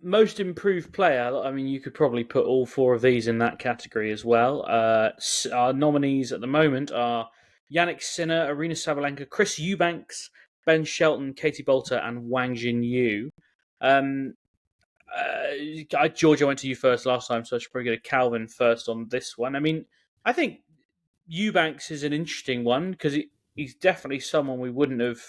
Most improved player, I mean, you could probably put all four of these in that category as well. Our nominees at the moment are Jannik Sinner, Aryna Sabalenka, Chris Eubanks, Ben Shelton, Katie Bolter, and Wang Xinyu. George, I went to you first last time, so I should probably go to Calvin first on this one. I mean, I think Eubanks is an interesting one because he's definitely someone we wouldn't have...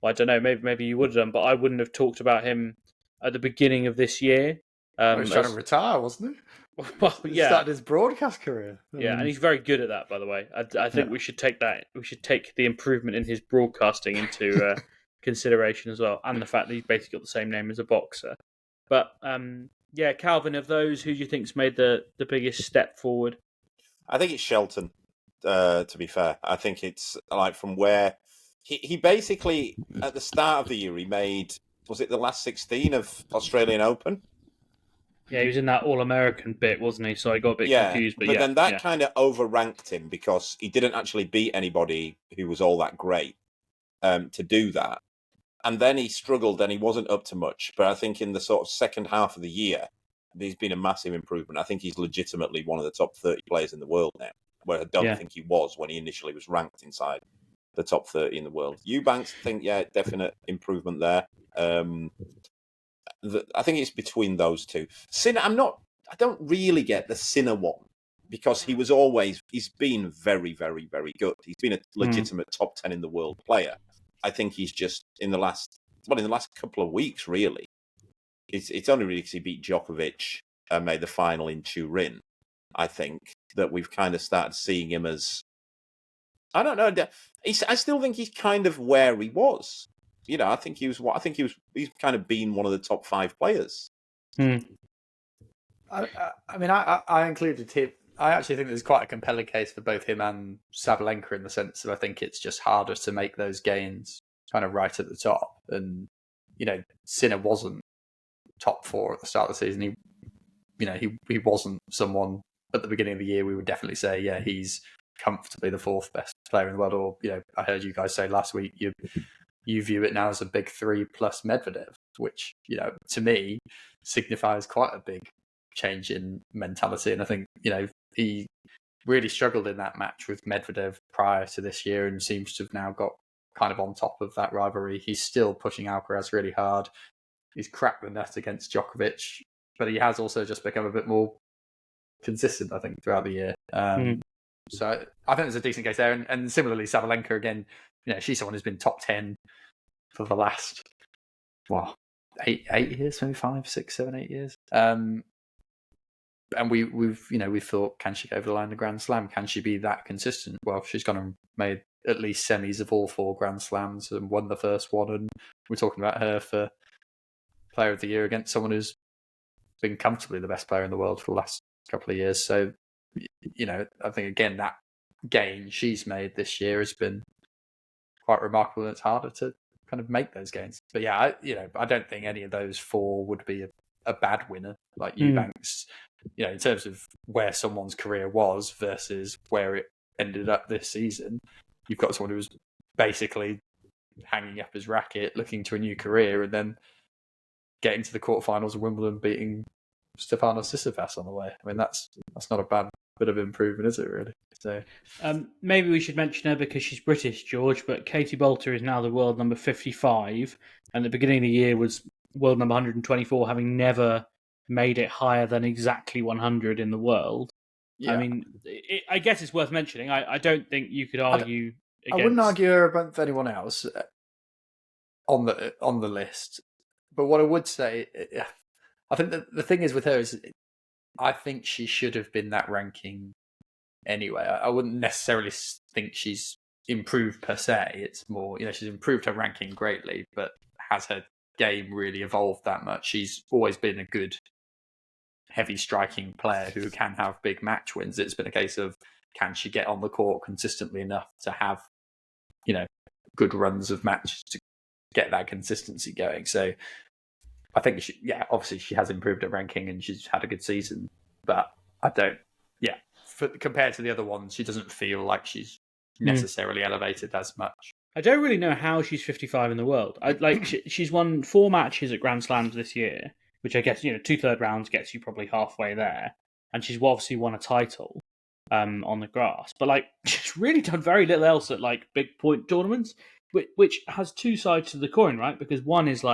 Well, I don't know, maybe you would have done, but I wouldn't have talked about him at the beginning of this year. He was trying to retire, wasn't he? Well, he started his broadcast career. Yeah, and he's very good at that, by the way. I think we should take that. We should take the improvement in his broadcasting into consideration as well, and the fact that he's basically got the same name as a boxer. But Calvin, of those, who do you think's made the biggest step forward? I think it's Shelton. To be fair, I think it's from where he basically at the start of the year he made. Was it the last 16 of Australian Open? Yeah, he was in that All-American bit, wasn't he? So I got a bit confused. But then that kind of overranked him because he didn't actually beat anybody who was all that great to do that. And then he struggled and he wasn't up to much. But I think in the sort of second half of the year, there's been a massive improvement. I think he's legitimately one of the top 30 players in the world now, where I don't think he was when he initially was ranked inside the top 30 in the world. Eubanks, I think, definite improvement there. I think it's between those two. Sinner, I don't really get the Sinner one because he's been very, very, very good. He's been a legitimate top 10 in the world player. I think he's just in the last couple of weeks, really. It's only really because he beat Djokovic and made the final in Turin. I think that we've kind of started seeing him as, I don't know. I still think he's kind of where he was. I think he's kind of been one of the top 5 players. I mean, I included him. I actually think there's quite a compelling case for both him and Sabalenka in the sense that I think it's just harder to make those gains kind of right at the top. And, Sinner wasn't top 4 at the start of the season. He wasn't someone at the beginning of the year we would definitely say, he's comfortably the 4th best player in the world. Or, I heard you guys say last week, you view it now as a big 3 plus Medvedev, which, to me signifies quite a big change in mentality. And I think, he really struggled in that match with Medvedev prior to this year and seems to have now got kind of on top of that rivalry. He's still pushing Alcaraz really hard. He's cracked the nut against Djokovic, but he has also just become a bit more consistent, I think, throughout the year. So I think there's a decent case there. And similarly, Sabalenka, again, she's someone who's been top 10 for the last, 8 years, maybe 5, 6, 7, 8 years. And we've thought, can she go over the line in the Grand Slam? Can she be that consistent? Well, she's gone and made at least semis of all 4 Grand Slams and won the first one. And we're talking about her for Player of the Year against someone who's been comfortably the best player in the world for the last couple of years. So, I think, again, that gain she's made this year has been quite remarkable, and it's harder to kind of make those gains. But I don't think any of those 4 would be a bad winner. Like Eubanks, in terms of where someone's career was versus where it ended up this season, you've got someone who was basically hanging up his racket, looking to a new career, and then getting to the quarterfinals of Wimbledon, beating Stefanos Tsitsipas on the way. I mean, that's not a bad bit of improvement, is it, really? So maybe we should mention her because she's British, George, but Katie Boulter is now the world number 55, and at the beginning of the year was world number 124, having never made it higher than exactly 100 in the world. Yeah. I mean, I guess it's worth mentioning. I don't think you could argue against... I wouldn't argue her against anyone else on the list. But what I would say, I think the thing is with her is I think she should have been that ranking anyway. I wouldn't necessarily think she's improved per se. It's more, she's improved her ranking greatly, but has her game really evolved that much? She's always been a good heavy striking player who can have big match wins. It's been a case of, can she get on the court consistently enough to have, good runs of matches to get that consistency going? So I think obviously she has improved her ranking and she's had a good season, but I don't, compared to the other ones, she doesn't feel like she's necessarily elevated as much. I don't really know how she's 55 in the world. She's won 4 matches at Grand Slams this year, which I guess, 2/3 rounds gets you probably halfway there. And she's obviously won a title on the grass. But she's really done very little else at big point tournaments, which has two sides to the coin, right? Because one is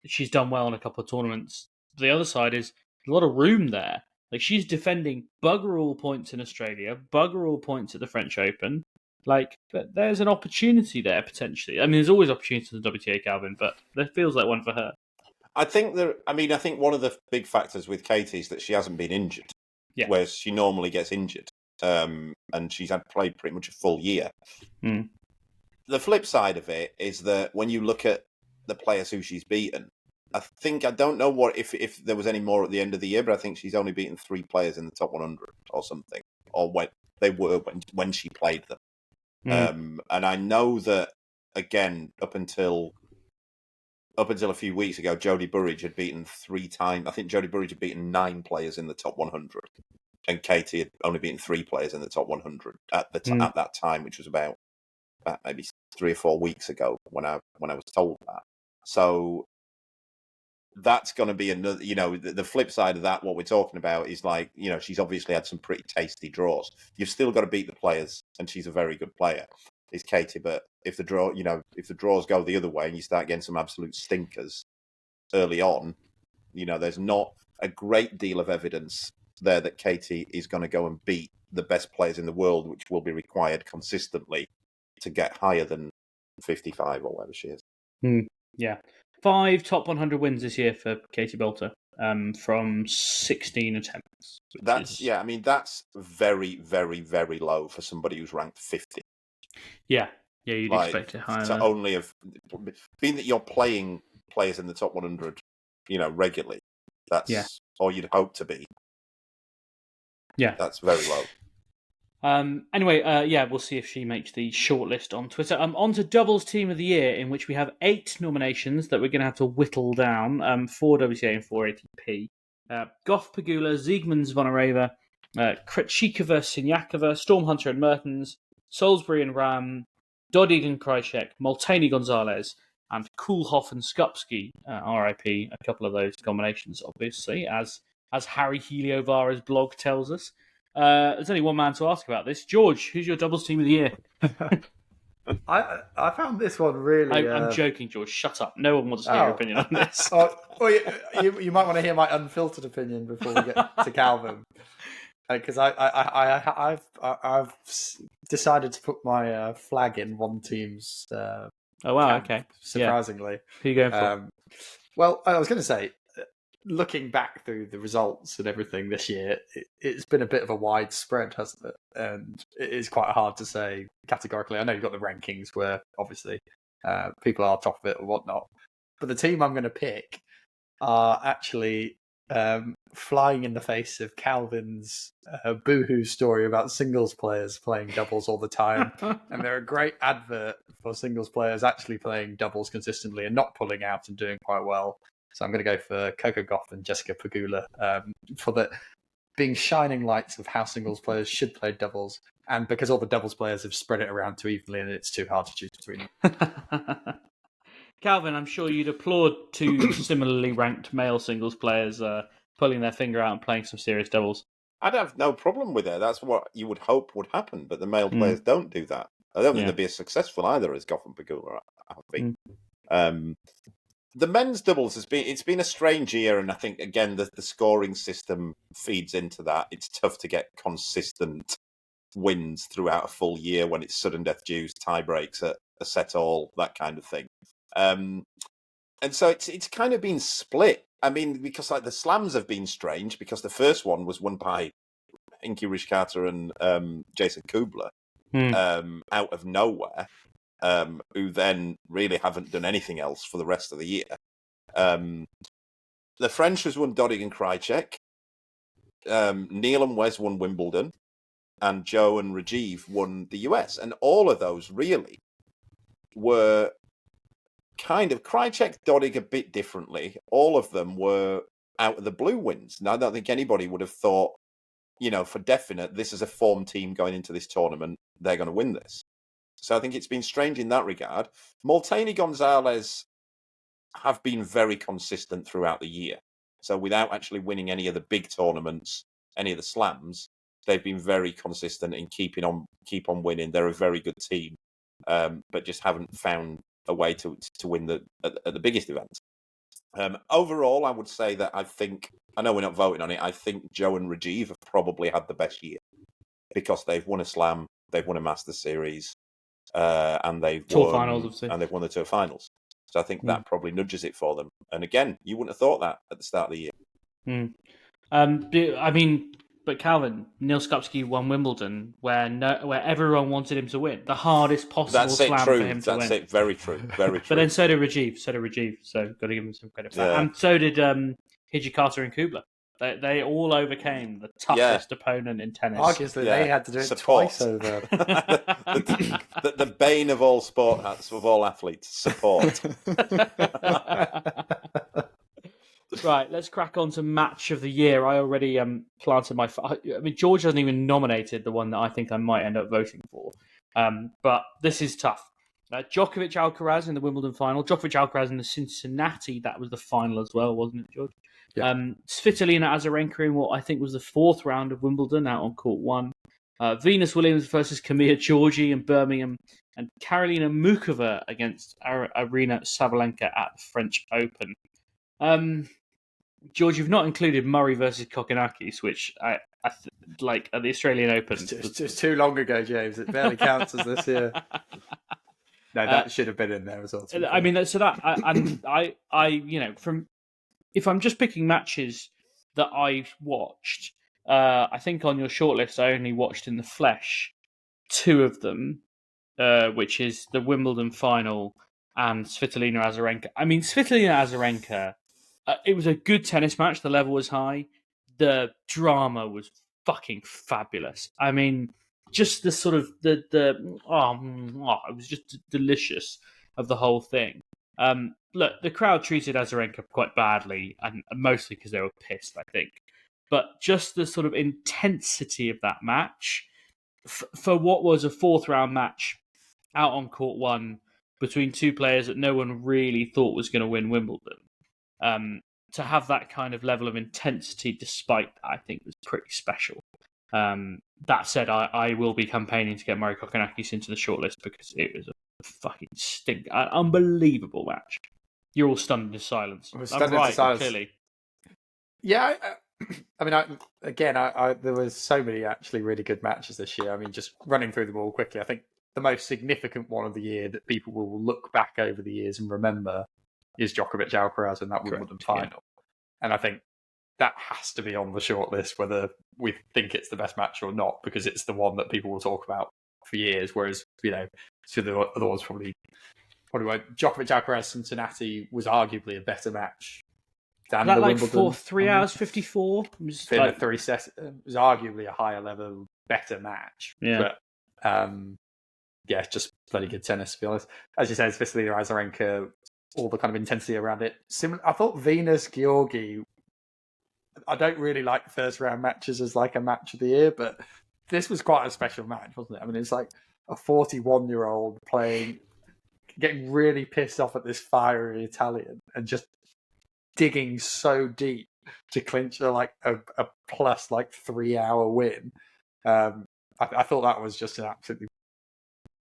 she's done well in a couple of tournaments. The other side is a lot of room there. She's defending bugger all points in Australia, bugger all points at the French Open. But there's an opportunity there potentially. I mean, there's always opportunities in the WTA, Calvin, but there feels like one for her. I think one of the big factors with Katie is that she hasn't been injured, whereas she normally gets injured, and she's played pretty much a full year. Mm. The flip side of it is that when you look at the players who she's beaten, I don't know what if there was any more at the end of the year, but I think she's only beaten 3 players in the top 100 or something, or when she played them. Mm. And I know that again, up until a few weeks ago, Jodie Burridge had beaten 3 times. I think Jodie Burridge had beaten 9 players in the top 100, and Katie had only beaten 3 players in the top 100 at that time, which was about maybe 3 or 4 weeks ago when I was told that. So that's going to be another, the flip side of that. What we're talking about is she's obviously had some pretty tasty draws. You've still got to beat the players, and she's a very good player, is Katie. But if the draws go the other way and you start getting some absolute stinkers early on, there's not a great deal of evidence there that Katie is going to go and beat the best players in the world, which will be required consistently to get higher than 55 or whatever she is. Yeah. 5 top 100 wins this year for Katie Boulter from 16 attempts. That's very, very, very low for somebody who's ranked 50. Yeah, you'd expect it higher. To only have, being that you're playing players in the top 100, regularly, that's all you'd hope to be. Yeah. That's very low. Anyway, we'll see if she makes the shortlist on Twitter. On to Doubles Team of the Year, in which we have 8 nominations that we're going to have to whittle down, 4 WTA and 4 ATP. Gauff, Pegula, Ziegmans, Zvonareva, Krejcikova, Siniakova, Stormhunter and Mertens, Salisbury and Ram, Dodig and Kraijcek, Molteni Gonzalez, and Koolhof and Skupski, RIP, a couple of those combinations, obviously, as Harry Heliovara's blog tells us. There's only one man to ask about this. George, who's your Doubles Team of the Year? I found this one really... I'm joking, George. Shut up. No one wants to hear your opinion on this. You might want to hear my unfiltered opinion before we get to Calvin. Because I've decided to put my flag in one team's oh, wow, camp, okay. Surprisingly. Yeah. Who are you going for? Well, I was going to say, looking back through the results and everything this year, it's been a bit of a wide spread, hasn't it? And it is quite hard to say categorically. I know you've got the rankings where, obviously, people are top of it or whatnot. But the team I'm going to pick are actually flying in the face of Calvin's boohoo story about singles players playing doubles all the time. And they're a great advert for singles players actually playing doubles consistently and not pulling out and doing quite well. So I'm going to go for Coco Gauff and Jessica Pegula for the being shining lights of how singles players should play doubles, and because all the doubles players have spread it around too evenly, and it's too hard to choose between them. Calvin, I'm sure you'd applaud two similarly ranked male singles players pulling their finger out and playing some serious doubles. I'd have no problem with it. That's what you would hope would happen, but the male players don't do that. I don't think they'd be as successful either as Gauff and Pegula have been. The men's doubles it's been a strange year, and I think again the scoring system feeds into that. It's tough to get consistent wins throughout a full year when it's sudden death dues, tie breaks, a set all, that kind of thing. And so it's kind of been split. I mean, because like the slams have been strange because the first one was won by Inky Rishkata and Jason Kubler out of nowhere, who then really haven't done anything else for the rest of the year. The French has won Dodig and Kraijcek. Neil and Wes won Wimbledon, and Joe and Rajiv won the US. And all of those really were kind of Kraijcek, Dodig a bit differently. All of them were out of the blue wins. Now, I don't think anybody would have thought, for definite, this is a form team going into this tournament, they're going to win this. So I think it's been strange in that regard. Molteni Gonzalez have been very consistent throughout the year. So without actually winning any of the big tournaments, any of the slams, they've been very consistent in keep on winning. They're a very good team, but just haven't found a way to win at the biggest events. Overall, I would say that I know we're not voting on it, I think Joe and Rajiv have probably had the best year because they've won a slam, they've won a Masters Series, and they've Tour finals, obviously. And they've won the Tour finals. So I think that probably nudges it for them. And again, you wouldn't have thought that at the start of the year. I mean, but Calvin, Neil Skupski won Wimbledon where everyone wanted him to win. The hardest possible slam for him to win. That's it. Very true. Very true. But then so did Rajiv. So got to give him some credit for that. And so did Hijikata and Kubler. They all overcame the toughest opponent in tennis. Obviously, they had to do it twice over. the bane of all sports, of all athletes, support. Right, let's crack on to match of the year. I already planted my... I mean, George hasn't even nominated the one that I think I might end up voting for. But this is tough. Djokovic-Alcaraz in the Wimbledon final. Djokovic-Alcaraz in the Cincinnati, that was the final as well, wasn't it, George? Yeah. Svitolina-Azarenka in what I think was the fourth round of Wimbledon, out on court 1. Venus Williams versus Camilla Giorgi in Birmingham. And Karolina Muchova against Aryna Sabalenka at the French Open. George, you've not included Murray versus Kokkinakis, which I like at the Australian Open. It's too long ago, James. It barely counts as this year. No, that should have been in there as well. I mean, so that from if I'm just picking matches that I've watched, I think on your shortlist I only watched in the flesh 2 of them, which is the Wimbledon final and Svitolina-Azarenka. I mean, Svitolina-Azarenka, it was a good tennis match. The level was high. The drama was fucking fabulous. I mean, just the sort of it was just delicious of the whole thing. Look, the crowd treated Azarenka quite badly, and mostly because they were pissed, I think. But just the sort of intensity of that match, for what was a fourth round match out on court 1 between 2 players that no one really thought was going to win Wimbledon, to have that kind of level of intensity despite that, I think was pretty special. That said, I will be campaigning to get Murray-Kokkinakis into the shortlist because it was a fucking unbelievable match. You're all stunned into silence. I'm right, clearly. Yeah, I mean, there was so many actually really good matches this year. I mean, just running through them all quickly, I think the most significant one of the year that people will look back over the years and remember is Djokovic-Alcaraz in that Wimbledon final. And I think that has to be on the shortlist, whether we think it's the best match or not, because it's the one that people will talk about for years. Whereas, so the other ones probably won't. Djokovic-Alcaraz Cincinnati was arguably a better match than the Wimbledon. For 3 hours 54? It was 3 sets. It was arguably a higher level, better match. Yeah. But just bloody good tennis, to be honest. As you said, Svitolina-Azarenka, all the kind of intensity around it. I thought Venus Giorgi I don't really like first round matches as like a match of the year, but this was quite a special match, wasn't it? I mean, it's like a 41-year-old getting really pissed off at this fiery Italian and just digging so deep to clinch a plus 3-hour win. I thought that was just an absolutely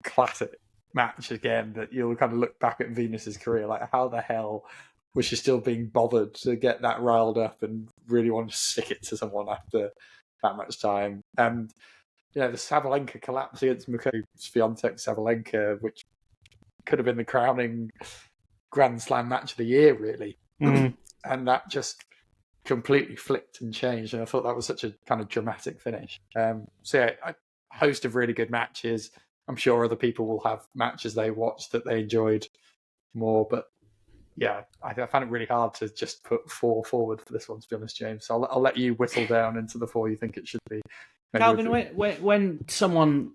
classic match again, that you'll kind of look back at Venus's career, like how the hell was she still being bothered to get that riled up and really want to stick it to someone after that much time. And the Sabalenka collapse against Muchova-Sabalenka Sabalenka, which could have been the crowning Grand Slam match of the year, really. And that just completely flipped and changed, and I thought that was such a kind of dramatic finish. A host of really good matches. I'm sure other people will have matches they watched that they enjoyed more, but yeah, I found it really hard to just put 4 forward for this one, to be honest, James. So I'll let you whittle down into the 4 you think it should be. Calvin, when some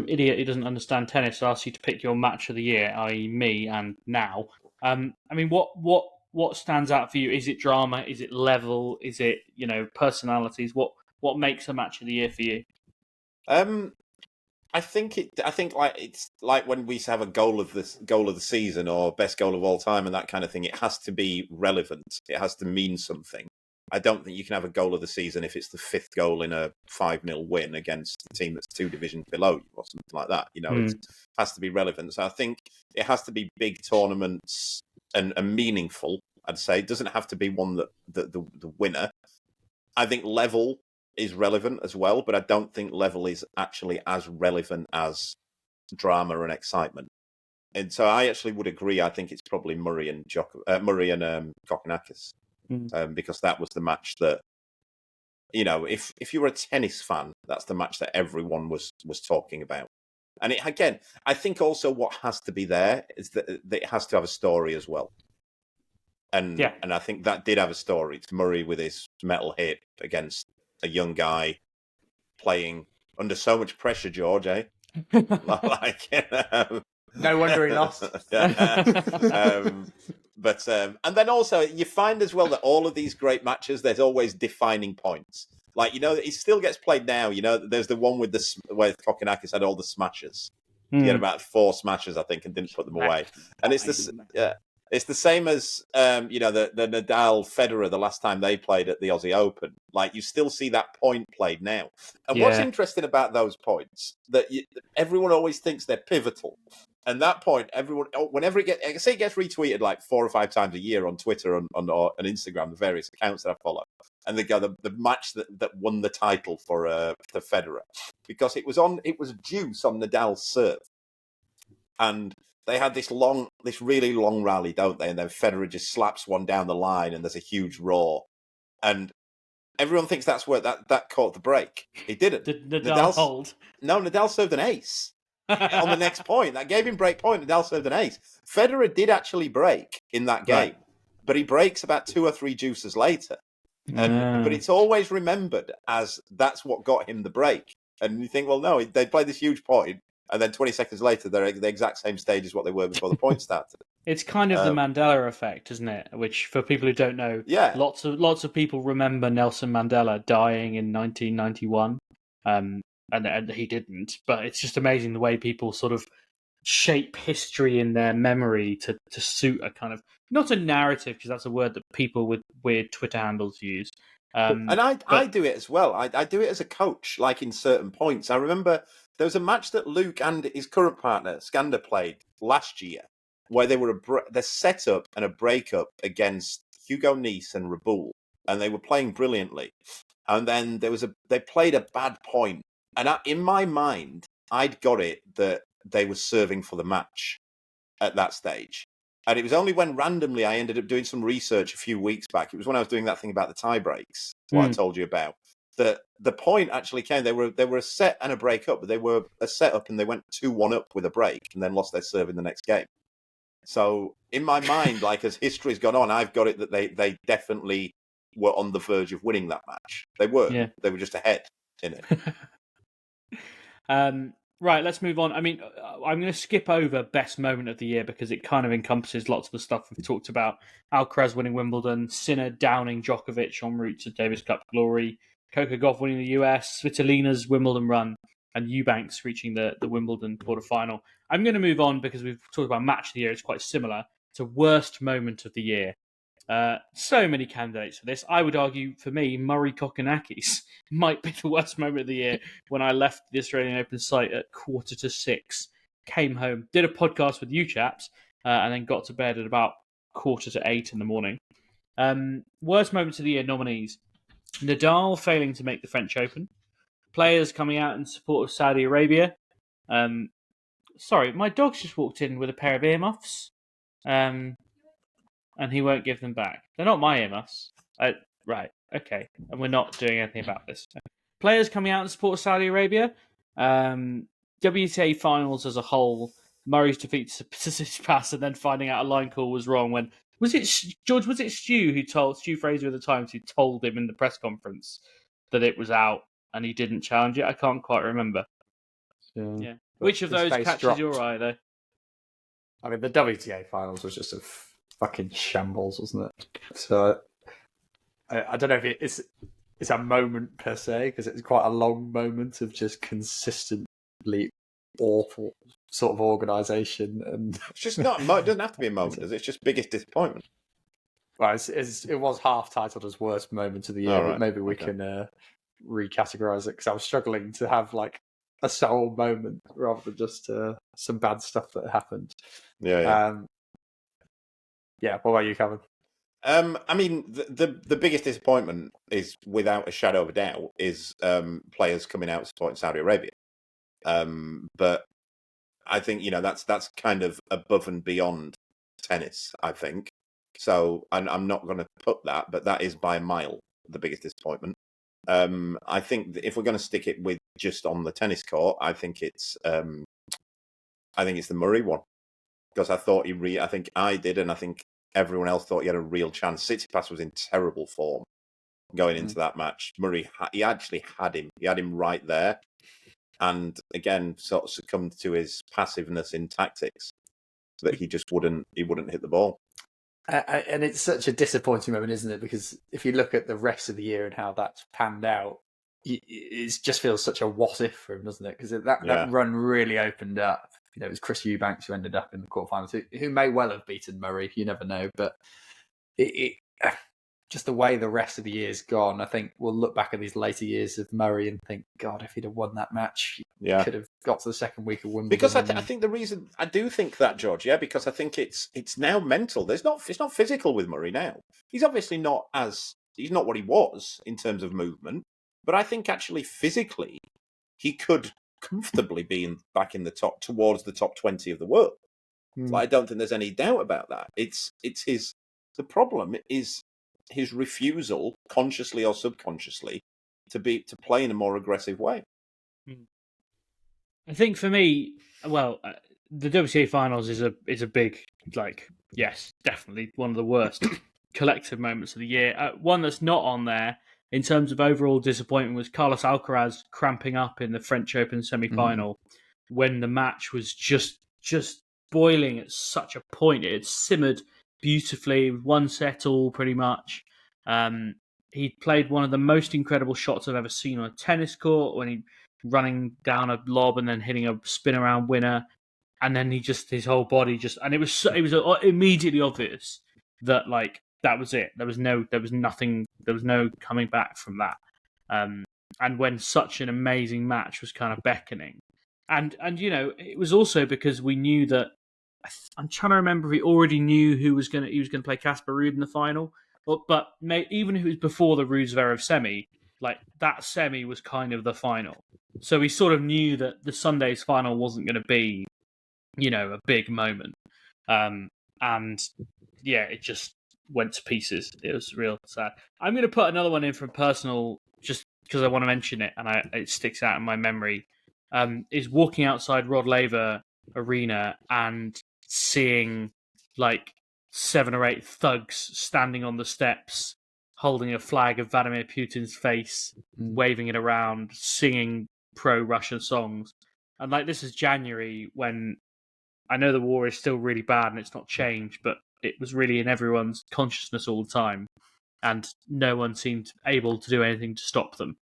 idiot who doesn't understand tennis asks you to pick your match of the year, i.e. me and now, I mean, what stands out for you? Is it drama? Is it level? Is it, personalities? What makes a match of the year for you? I think it's like when we have a goal of the season or best goal of all time and that kind of thing. It has to be relevant. It has to mean something. I don't think you can have a goal of the season if it's the 5th goal in a 5-0 win against a team that's 2 divisions below you or something like that. It has to be relevant. So I think it has to be big tournaments and meaningful. I'd say it doesn't have to be one that the winner. I think level is relevant as well, but I don't think level is actually as relevant as drama and excitement. And so I actually would agree. I think it's probably Murray and Kokkinakis, because that was the match that, if you were a tennis fan, that's the match that everyone was talking about. And I think also what has to be there is that it has to have a story as well. And I think that did have a story. It's Murray with his metal hip against a young guy playing under so much pressure, George, eh? No wonder he lost. But and then also you find as well that all of these great matches, there's always defining points. Like, it still gets played now. There's the one where Kokkinakis had all the smashes. He had about 4 smashes, I think, and didn't put them away. And it's this. It's the same as, the Nadal-Federer, the last time they played at the Aussie Open. Like, you still see that point played now. And what's interesting about those points, that everyone always thinks they're pivotal. And that point, whenever it gets retweeted like 4 or 5 times a year on Twitter and on Instagram, the various accounts that I follow, and they go, the match that won the title for Federer, because it was deuce on Nadal's serve. And they had this really long rally, don't they? And then Federer just slaps one down the line, and there's a huge roar. And everyone thinks that's where that caught the break. It didn't. Did Nadal hold? No, Nadal served an ace on the next point. That gave him break point. Nadal served an ace. Federer did actually break in that game, but he breaks about 2 or 3 deuces later. But it's always remembered as that's what got him the break. And you think, well, no, they played this huge point. And then 20 seconds later, they're at the exact same stage as what they were before the point started. It's kind of the Mandela effect, isn't it? Which, for people who don't know, lots of people remember Nelson Mandela dying in 1991, and he didn't. But it's just amazing the way people sort of shape history in their memory to suit a kind of, not a narrative, because that's a word that people with weird Twitter handles use. And I do it as well. I do it as a coach, like in certain points. I remember there was a match that Luke and his current partner, Skander, played last year, where they were the setup and a breakup against Hugo Nice and Raboul, and they were playing brilliantly. And then they played a bad point, and in my mind, I'd got it that they were serving for the match at that stage. And it was only when randomly I ended up doing some research a few weeks back. It was when I was doing that thing about the tie breaks, what I told you about. That the point actually came. They were a set and a break up, but they were a set up and they went 2-1 up with a break and then lost their serve in the next game. So in my mind, like as history's gone on, I've got it that they definitely were on the verge of winning that match. They were. Yeah. They were just ahead in it. Right, let's move on. I mean, I'm going to skip over best moment of the year because it kind of encompasses lots of the stuff we've talked about. Alcaraz winning Wimbledon, Sinner downing Djokovic en route to Davis Cup glory, Coco Gauff winning the US, Svitolina's Wimbledon run, and Eubanks reaching the Wimbledon quarterfinal. I'm going to move on because we've talked about match of the year. It's quite similar to worst moment of the year. So many candidates for this. I would argue, for me, Murray-Kokkinakis might be the worst moment of the year when I left the Australian Open site at 5:45, came home, did a podcast with you chaps, and then got to bed at about 7:45 in the morning. Worst moments of the year nominees. Nadal failing to make the French Open. Players coming out in support of Saudi Arabia. Sorry, my dog's just walked in with a pair of earmuffs. And he won't give them back. They're not my earmuffs. Right, okay. And we're not doing anything about this. Players coming out in support of Saudi Arabia. WTA finals as a whole. Murray's defeat to Tsitsipas and then finding out a line call was wrong when... Was it Stu Fraser at the Times, who told him in the press conference that it was out and he didn't challenge it? I can't quite remember. Yeah. Which of those catches your eye, though? I mean, the WTA finals was just a fucking shambles, wasn't it? So I don't know if it's a moment per se, because it's quite a long moment of just consistently awful sort of organisation, and It's just not. It doesn't have to be a moment, does it? It's just biggest disappointment. well, it was half titled as worst moment of the year, right. but maybe we can recategorise it, because I was struggling to have like a sole moment rather than just some bad stuff that happened. Yeah. Yeah, what about you, Kevin? I mean, the biggest disappointment is, without a shadow of a doubt, is players coming out supporting Saudi Arabia. But I think that's kind of above and beyond tennis, I think. So I'm not going to put that, but that is by a mile the biggest disappointment. I think that if we're going to stick it with just on the tennis court, I think it's the Murray one, because I thought I think I did, and I think everyone else thought he had a real chance. Tsitsipas was in terrible form going into that match. Murray, he actually had him. He had him right there, and again, sort of succumbed to his passiveness in tactics, so that he just wouldn't hit the ball. And it's such a disappointing moment, isn't it? Because if you look at the rest of the year and how that's panned out, it just feels such a what if for him, doesn't it? Because that run really opened up. It was Chris Eubanks who ended up in the quarterfinals, who may well have beaten Murray. You never know, but it just the way the rest of the year's gone. I think we'll look back at these later years of Murray and think, God, if he'd have won that match, he could have got to the second week of Wimbledon. Because I think the reason I do think that, George, because I think it's now mental. It's not physical with Murray now. He's obviously he's not what he was in terms of movement, but I think actually physically he could comfortably be back in towards the top 20 of the world. So I don't think there's any doubt about that. The problem is his refusal, consciously or subconsciously, to play in a more aggressive way. I think for me, the WTA finals is a big, yes, definitely one of the worst collective moments of the year. One that's not on there in terms of overall disappointment was Carlos Alcaraz cramping up in the French Open semi-final when the match was just boiling at such a point. It had simmered beautifully, one set all pretty much. He played one of the most incredible shots I've ever seen on a tennis court, when he running down a lob and then hitting a spin around winner, and then his whole body and it was immediately obvious that that was it. There was nothing. There was no coming back from that. And when such an amazing match was kind of beckoning, and it was also because we knew that. I'm trying to remember if he already knew he was going to play Casper Ruud in the final, but even if it was before the Ruud Zverev semi, that semi was kind of the final. So he sort of knew that the Sunday's final wasn't going to be, a big moment. It just went to pieces. It was real sad. I'm going to put another one in from personal, just because I want to mention it and it sticks out in my memory. Is walking outside Rod Laver Arena and seeing 7 or 8 thugs standing on the steps, holding a flag of Vladimir Putin's face, waving it around, singing pro-Russian songs. And like this is January when I know the war is still really bad and it's not changed, but it was really in everyone's consciousness all the time, and no one seemed able to do anything to stop them.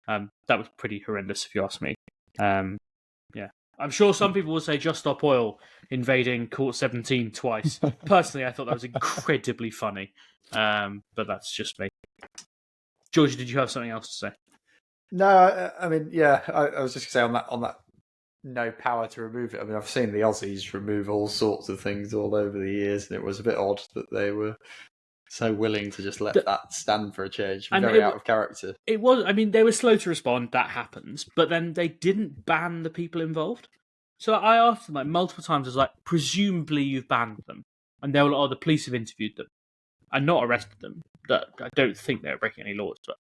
That was pretty horrendous, if you ask me. Yeah, I'm sure some people will say Just Stop Oil invading Court 17 twice. Personally, I thought that was incredibly funny, but that's just me. Georgie, did you have something else to say? No, I mean, yeah, I was just going to say on that no power to remove it. I mean, I've seen the Aussies remove all sorts of things all over the years, and it was a bit odd that they were so willing to just let that stand for a change. Very out of character. It was. I mean, they were slow to respond. That happens, but then they didn't ban the people involved. So I asked them like multiple times. I was like, presumably you've banned them, and they were like, "Oh, the police have interviewed them and not arrested them." I don't think they were breaking any laws, but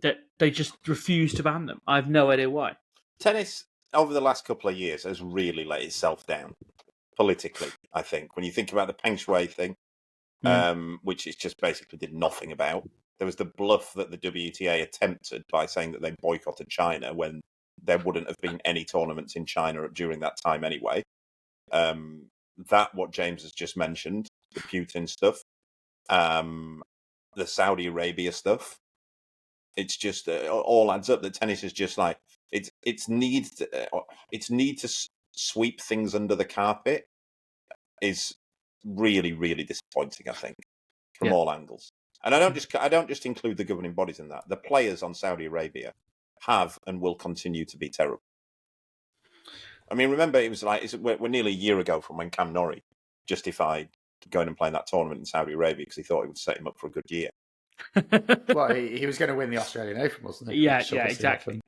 that they just refused to ban them. I have no idea why. Tennis over the last couple of years has really let itself down politically, I think. When you think about the Peng Shuai thing, which it just basically did nothing about. There was the bluff that the WTA attempted by saying that they boycotted China when there wouldn't have been any tournaments in China during that time anyway. That, what James has just mentioned, the Putin stuff, the Saudi Arabia stuff, it's just all adds up that tennis is just like, its need to sweep things under the carpet is really, really disappointing, I think, from all angles. And I don't just include the governing bodies in that. The players on Saudi Arabia have and will continue to be terrible. I mean, remember, it was like we're nearly a year ago from when Cam Norrie justified going and playing that tournament in Saudi Arabia because he thought it would set him up for a good year. Well, he was going to win the Australian Open, wasn't he? Yeah, exactly.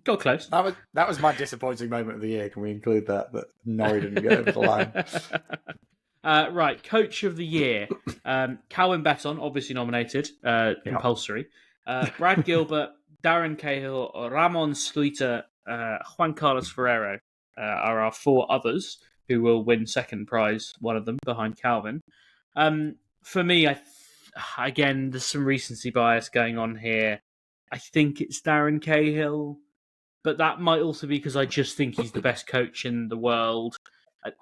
Got close. That was my disappointing moment of the year. Can we include that Norrie didn't get over the line? Right, Coach of the Year. Calvin Betton, obviously nominated, compulsory. Brad Gilbert, Darren Cahill, Ramon Sluiter, Juan Carlos Ferrero are our four others who will win second prize, one of them behind Calvin. For me, again, there's some recency bias going on here. I think it's Darren Cahill, but that might also be because I just think he's the best coach in the world.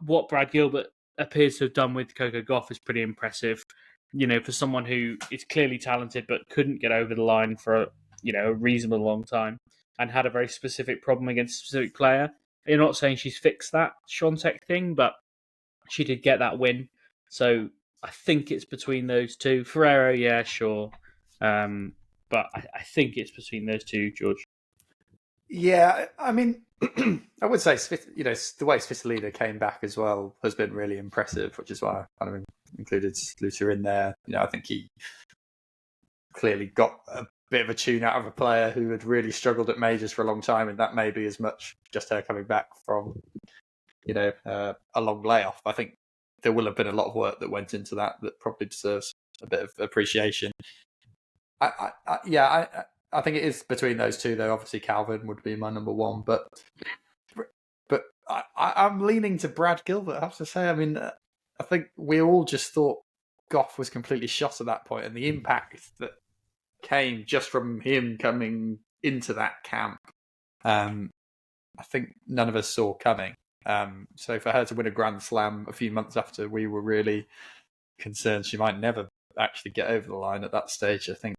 What Brad Gilbert appears to have done with Coco Gauff is pretty impressive. You know, for someone who is clearly talented but couldn't get over the line for a reasonable long time and had a very specific problem against a specific player. You're not saying she's fixed that Swiatek thing, but she did get that win. So I think it's between those two. Ferrero, yeah, sure. But I think it's between those two, George. Yeah, I mean, I would say, the way Svitolina came back as well has been really impressive, which is why I kind of included Sluiter in there. I think he clearly got a bit of a tune out of a player who had really struggled at majors for a long time, and that may be as much just her coming back from, a long layoff. I think there will have been a lot of work that went into that probably deserves a bit of appreciation. I think it is between those two, though. Obviously, Calvin would be my number one, but I'm leaning to Brad Gilbert, I have to say. I mean, I think we all just thought Gauff was completely shot at that point, and the impact that came just from him coming into that camp, I think none of us saw coming. So for her to win a Grand Slam a few months after we were really concerned she might never actually get over the line at that stage, I think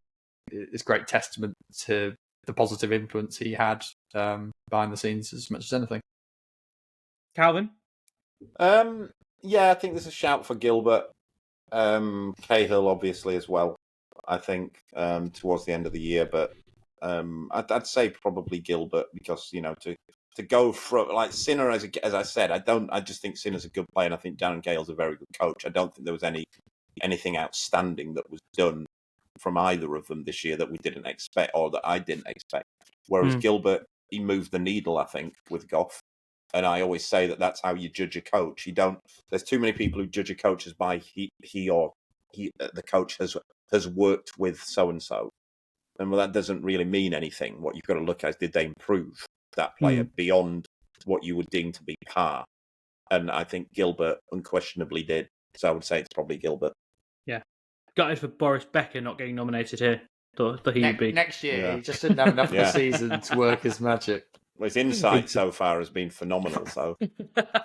is great testament to the positive influence he had behind the scenes as much as anything. Calvin? Yeah, I think there's a shout for Gilbert. Cahill, obviously, as well, I think, towards the end of the year. But I'd say probably Gilbert because, to go from, like, Sinner, as I said, I just think Sinner's a good player, and I think Darren Cahill's a very good coach. I don't think there was anything outstanding that was done from either of them this year that we didn't expect, or that I didn't expect. Whereas Gilbert, he moved the needle, I think, with Gauff. And I always say that that's how you judge a coach. There's too many people who judge a coach as by the coach has worked with so-and-so. And that doesn't really mean anything. What you've got to look at is, did they improve that player beyond what you would deem to be par? And I think Gilbert unquestionably did. So I would say it's probably Gilbert. Yeah. Gutted for Boris Becker not getting nominated here. Thought he would be. Next year, he just didn't have enough of the season to work his magic. Well, his insight so far has been phenomenal. So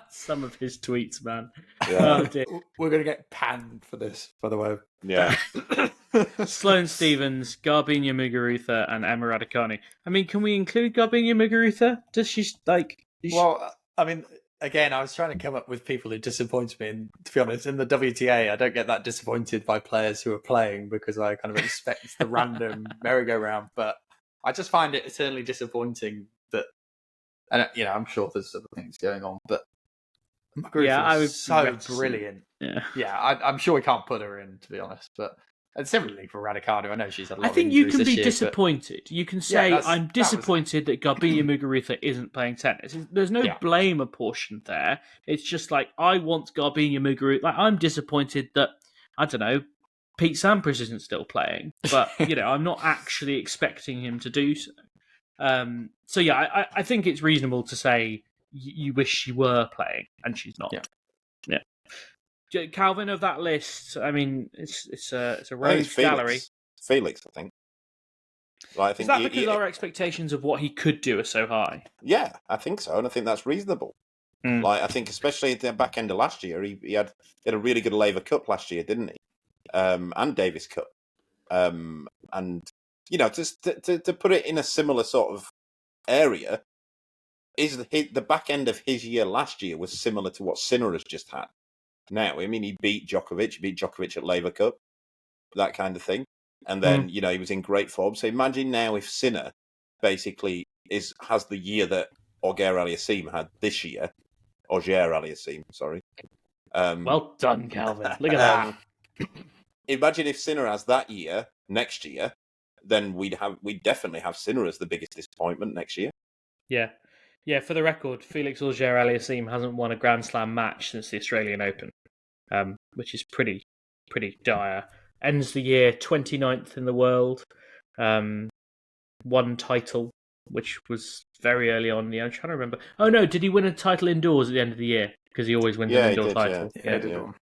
some of his tweets, man. Yeah. Oh, dear. We're going to get panned for this, by the way. yeah, Sloane Stephens, Garbina Muguruza, and Emma Raducanu. I mean, can we include Garbina Muguruza? Does she like? Well, I mean, again, I was trying to come up with people who disappoint me, and to be honest, in the WTA, I don't get that disappointed by players who are playing because I kind of expect the random merry-go-round. But I just find it eternally disappointing that, and I'm sure there's other things going on, but Muguruza I would is so reticent. brilliant. Yeah, I'm sure we can't put her in, to be honest. But and similarly for Raducanu, I know she's had a lot I think of you injuries can this be year, disappointed. You can say, I'm disappointed that Garbina Muguruza isn't playing tennis. There's no blame apportioned there. It's just like, I want Garbina Muguruza. Like, I'm disappointed that, I don't know, Pete Sampras isn't still playing. But, I'm not actually expecting him to do so. So, yeah, I think it's reasonable to say you wish she were playing, and she's not. Yeah. Calvin, of that list, I mean, it's a rogues gallery. Felix, I think. Like, I think is that because our expectations of what he could do are so high? Yeah, I think so, and I think that's reasonable. Like, I think especially at the back end of last year, he had a really good Laver Cup last year, didn't he? And Davis Cup, and just to put it in a similar sort of area, the back end of his year last year was similar to what Sinner has just had. Now, I mean, he beat Djokovic at Laver Cup, that kind of thing. And then, he was in great form. So imagine now if Sinner basically has the year that Auger-Aliassime had this year. Auger-Aliassime, sorry. Well done, Calvin. Look at that. Imagine if Sinner has that year next year, then we'd definitely have Sinner as the biggest disappointment next year. Yeah. Yeah, for the record, Felix Auger-Aliassime hasn't won a Grand Slam match since the Australian Open, which is pretty dire. Ends the year 29th in the world, one title, which was very early on. I'm trying to remember. Oh no, did he win a title indoors at the end of the year? Because he always wins an indoor title.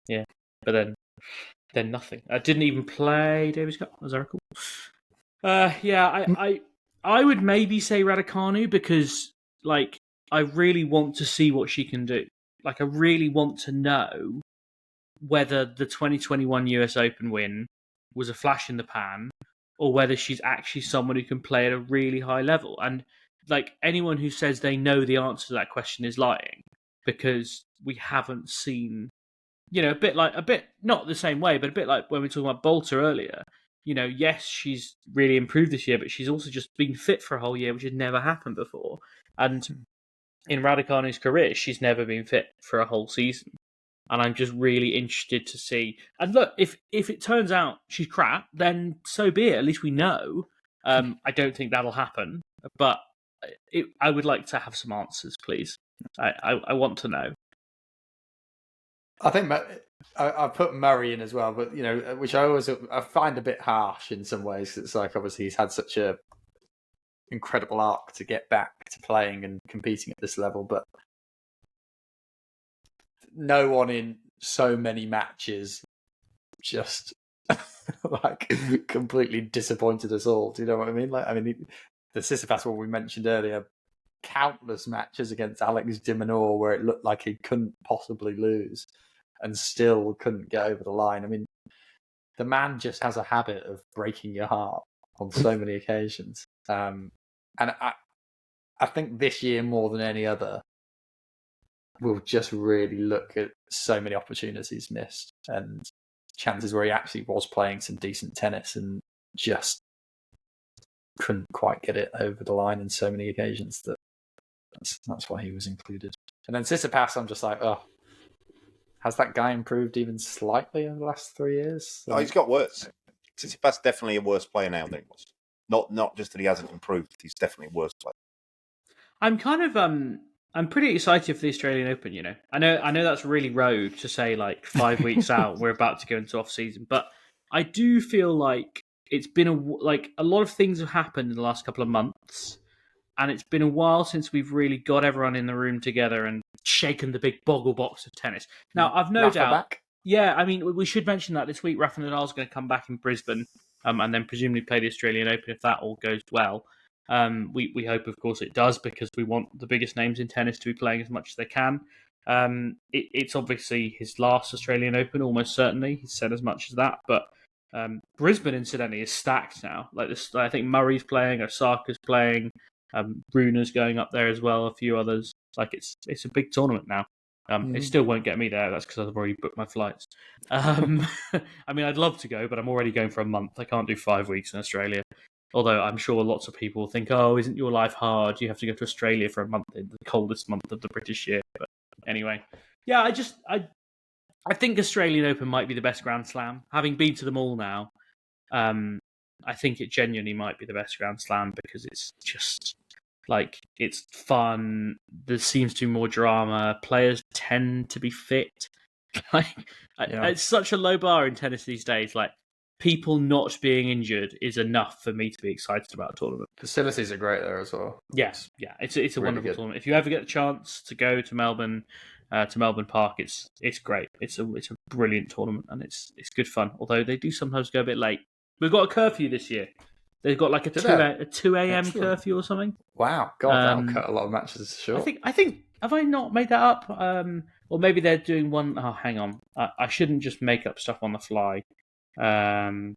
Yeah. But then nothing. I didn't even play Davis Cup. Was that cool? I would maybe say Raducanu because, like, I really want to see what she can do. Like, I really want to know whether the 2021 US Open win was a flash in the pan or whether she's actually someone who can play at a really high level. And, like, anyone who says they know the answer to that question is lying because we haven't seen, a bit not the same way, but a bit like when we were talking about Bolter earlier. Yes, she's really improved this year, but she's also just been fit for a whole year, which had never happened before. And in Raducanu's career, she's never been fit for a whole season. And I'm just really interested to see. And look, if it turns out she's crap, then so be it. At least we know. I don't think that'll happen. But I would like to have some answers, please. I want to know. I think I put Murray in as well, but which I find a bit harsh in some ways. It's like obviously he's had such a incredible arc to get back to playing and competing at this level, but no one in so many matches just like completely disappointed us all. Do you know what I mean? Like, I mean, the Tsitsipas one we mentioned earlier, countless matches against Alex de Minaur where it looked like he couldn't possibly lose and still couldn't get over the line. I mean, the man just has a habit of breaking your heart on so many occasions. And I think this year more than any other, we'll just really look at so many opportunities missed and chances where he actually was playing some decent tennis and just couldn't quite get it over the line in so many occasions that's why he was included. And then Tsitsipas, I'm just like, has that guy improved even slightly in the last 3 years? No, he's got worse. Tsitsipas definitely a worse player now than he was. Not just that he hasn't improved, he's definitely a worse player. I'm kind of I'm pretty excited for the Australian Open. I know that's really rogue to say, like, 5 weeks out we're about to go into off season, but I do feel like it's been a lot of things have happened in the last couple of months, and it's been a while since we've really got everyone in the room together and shaken the big boggle box of tennis. Now, I've no doubt. Back. Yeah, I mean, we should mention that this week Rafa Nadal's going to come back in Brisbane and then presumably play the Australian Open if that all goes well. We hope, of course, it does, because we want the biggest names in tennis to be playing as much as they can. It's obviously his last Australian Open, almost certainly. He's said as much as that. But Brisbane, incidentally, is stacked now. Like this, I think Murray's playing, Osaka's playing, Bruner's going up there as well, a few others. Like it's a big tournament now. It still won't get me there. That's because I've already booked my flights. I mean, I'd love to go, but I'm already going for a month. I can't do 5 weeks in Australia. Although I'm sure lots of people think, oh, isn't your life hard? You have to go to Australia for a month in the coldest month of the British year. But anyway, yeah, I think Australian Open might be the best Grand Slam. Having been to them all now, I think it genuinely might be the best Grand Slam, because it's just like, it's fun. There seems to be more drama. Players tend to be fit. It's such a low bar in tennis these days. Like, people not being injured is enough for me to be excited about a tournament. Facilities are great there as well. Yes, yeah, it's a really wonderful tournament. If you ever get the chance to go to Melbourne Park, it's great. It's a brilliant tournament, and it's good fun. Although they do sometimes go a bit late. We've got a curfew this year. They've got like a 2 a.m. curfew or something. Wow, God, that'll cut a lot of matches short. I think have I not made that up? Or maybe they're doing one. Oh, hang on. I shouldn't just make up stuff on the fly. They've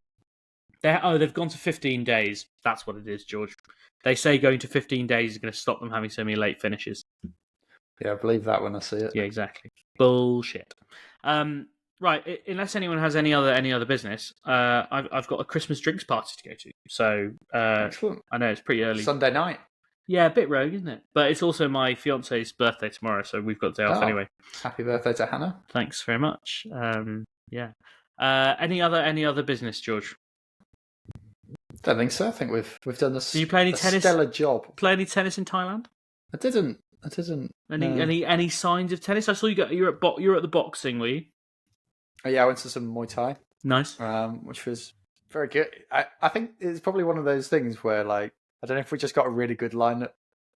gone to 15 days. That's what it is, George. They say going to 15 days is going to stop them having so many late finishes. Yeah, I believe that when I see it. Yeah, exactly. Bullshit. Right. Unless anyone has any other business, I've got a Christmas drinks party to go to. So Excellent. I know it's pretty early. Sunday night. Yeah, a bit rogue, isn't it? But it's also my fiance's birthday tomorrow, so we've got the day off anyway. Happy birthday to Hannah. Thanks very much. Yeah. Any other business, George? Don't think so. I think we've done Do you play any tennis? Stellar job. Play any tennis in Thailand? I didn't. Any signs of tennis? I saw you're at the boxing, were you? Oh, yeah, I went to some Muay Thai. Nice. Which was very good. I think it's probably one of those things where, like, I don't know if we just got a really good line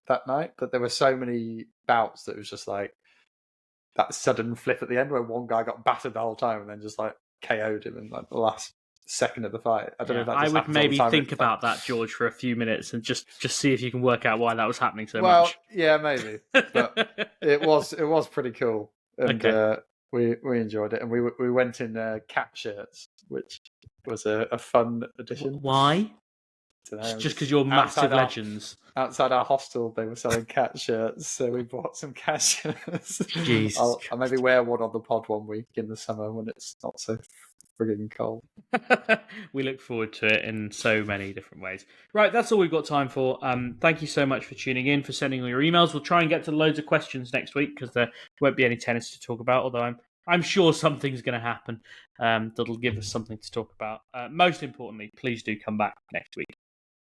that night, but there were so many bouts that it was just like that sudden flip at the end where one guy got battered the whole time and then just like KO'd him in like the last second of the fight. I don't know if that just I would maybe think about that, George, for a few minutes and just see if you can work out why that was happening so much. Well, yeah, maybe. But it was pretty cool. And we enjoyed it. And we went in cat shirts, which was a fun addition. Why? Just because you're massive legends. Outside our hostel, they were selling cat shirts, so we bought some cat shirts. Jesus. I'll maybe wear one on the pod one week in the summer when it's not so frigging cold. We look forward to it in so many different ways. Right, that's all we've got time for. Thank you so much for tuning in, for sending all your emails. We'll try and get to loads of questions next week because there won't be any tennis to talk about, although I'm sure something's going to happen that'll give us something to talk about. Most importantly, please do come back next week.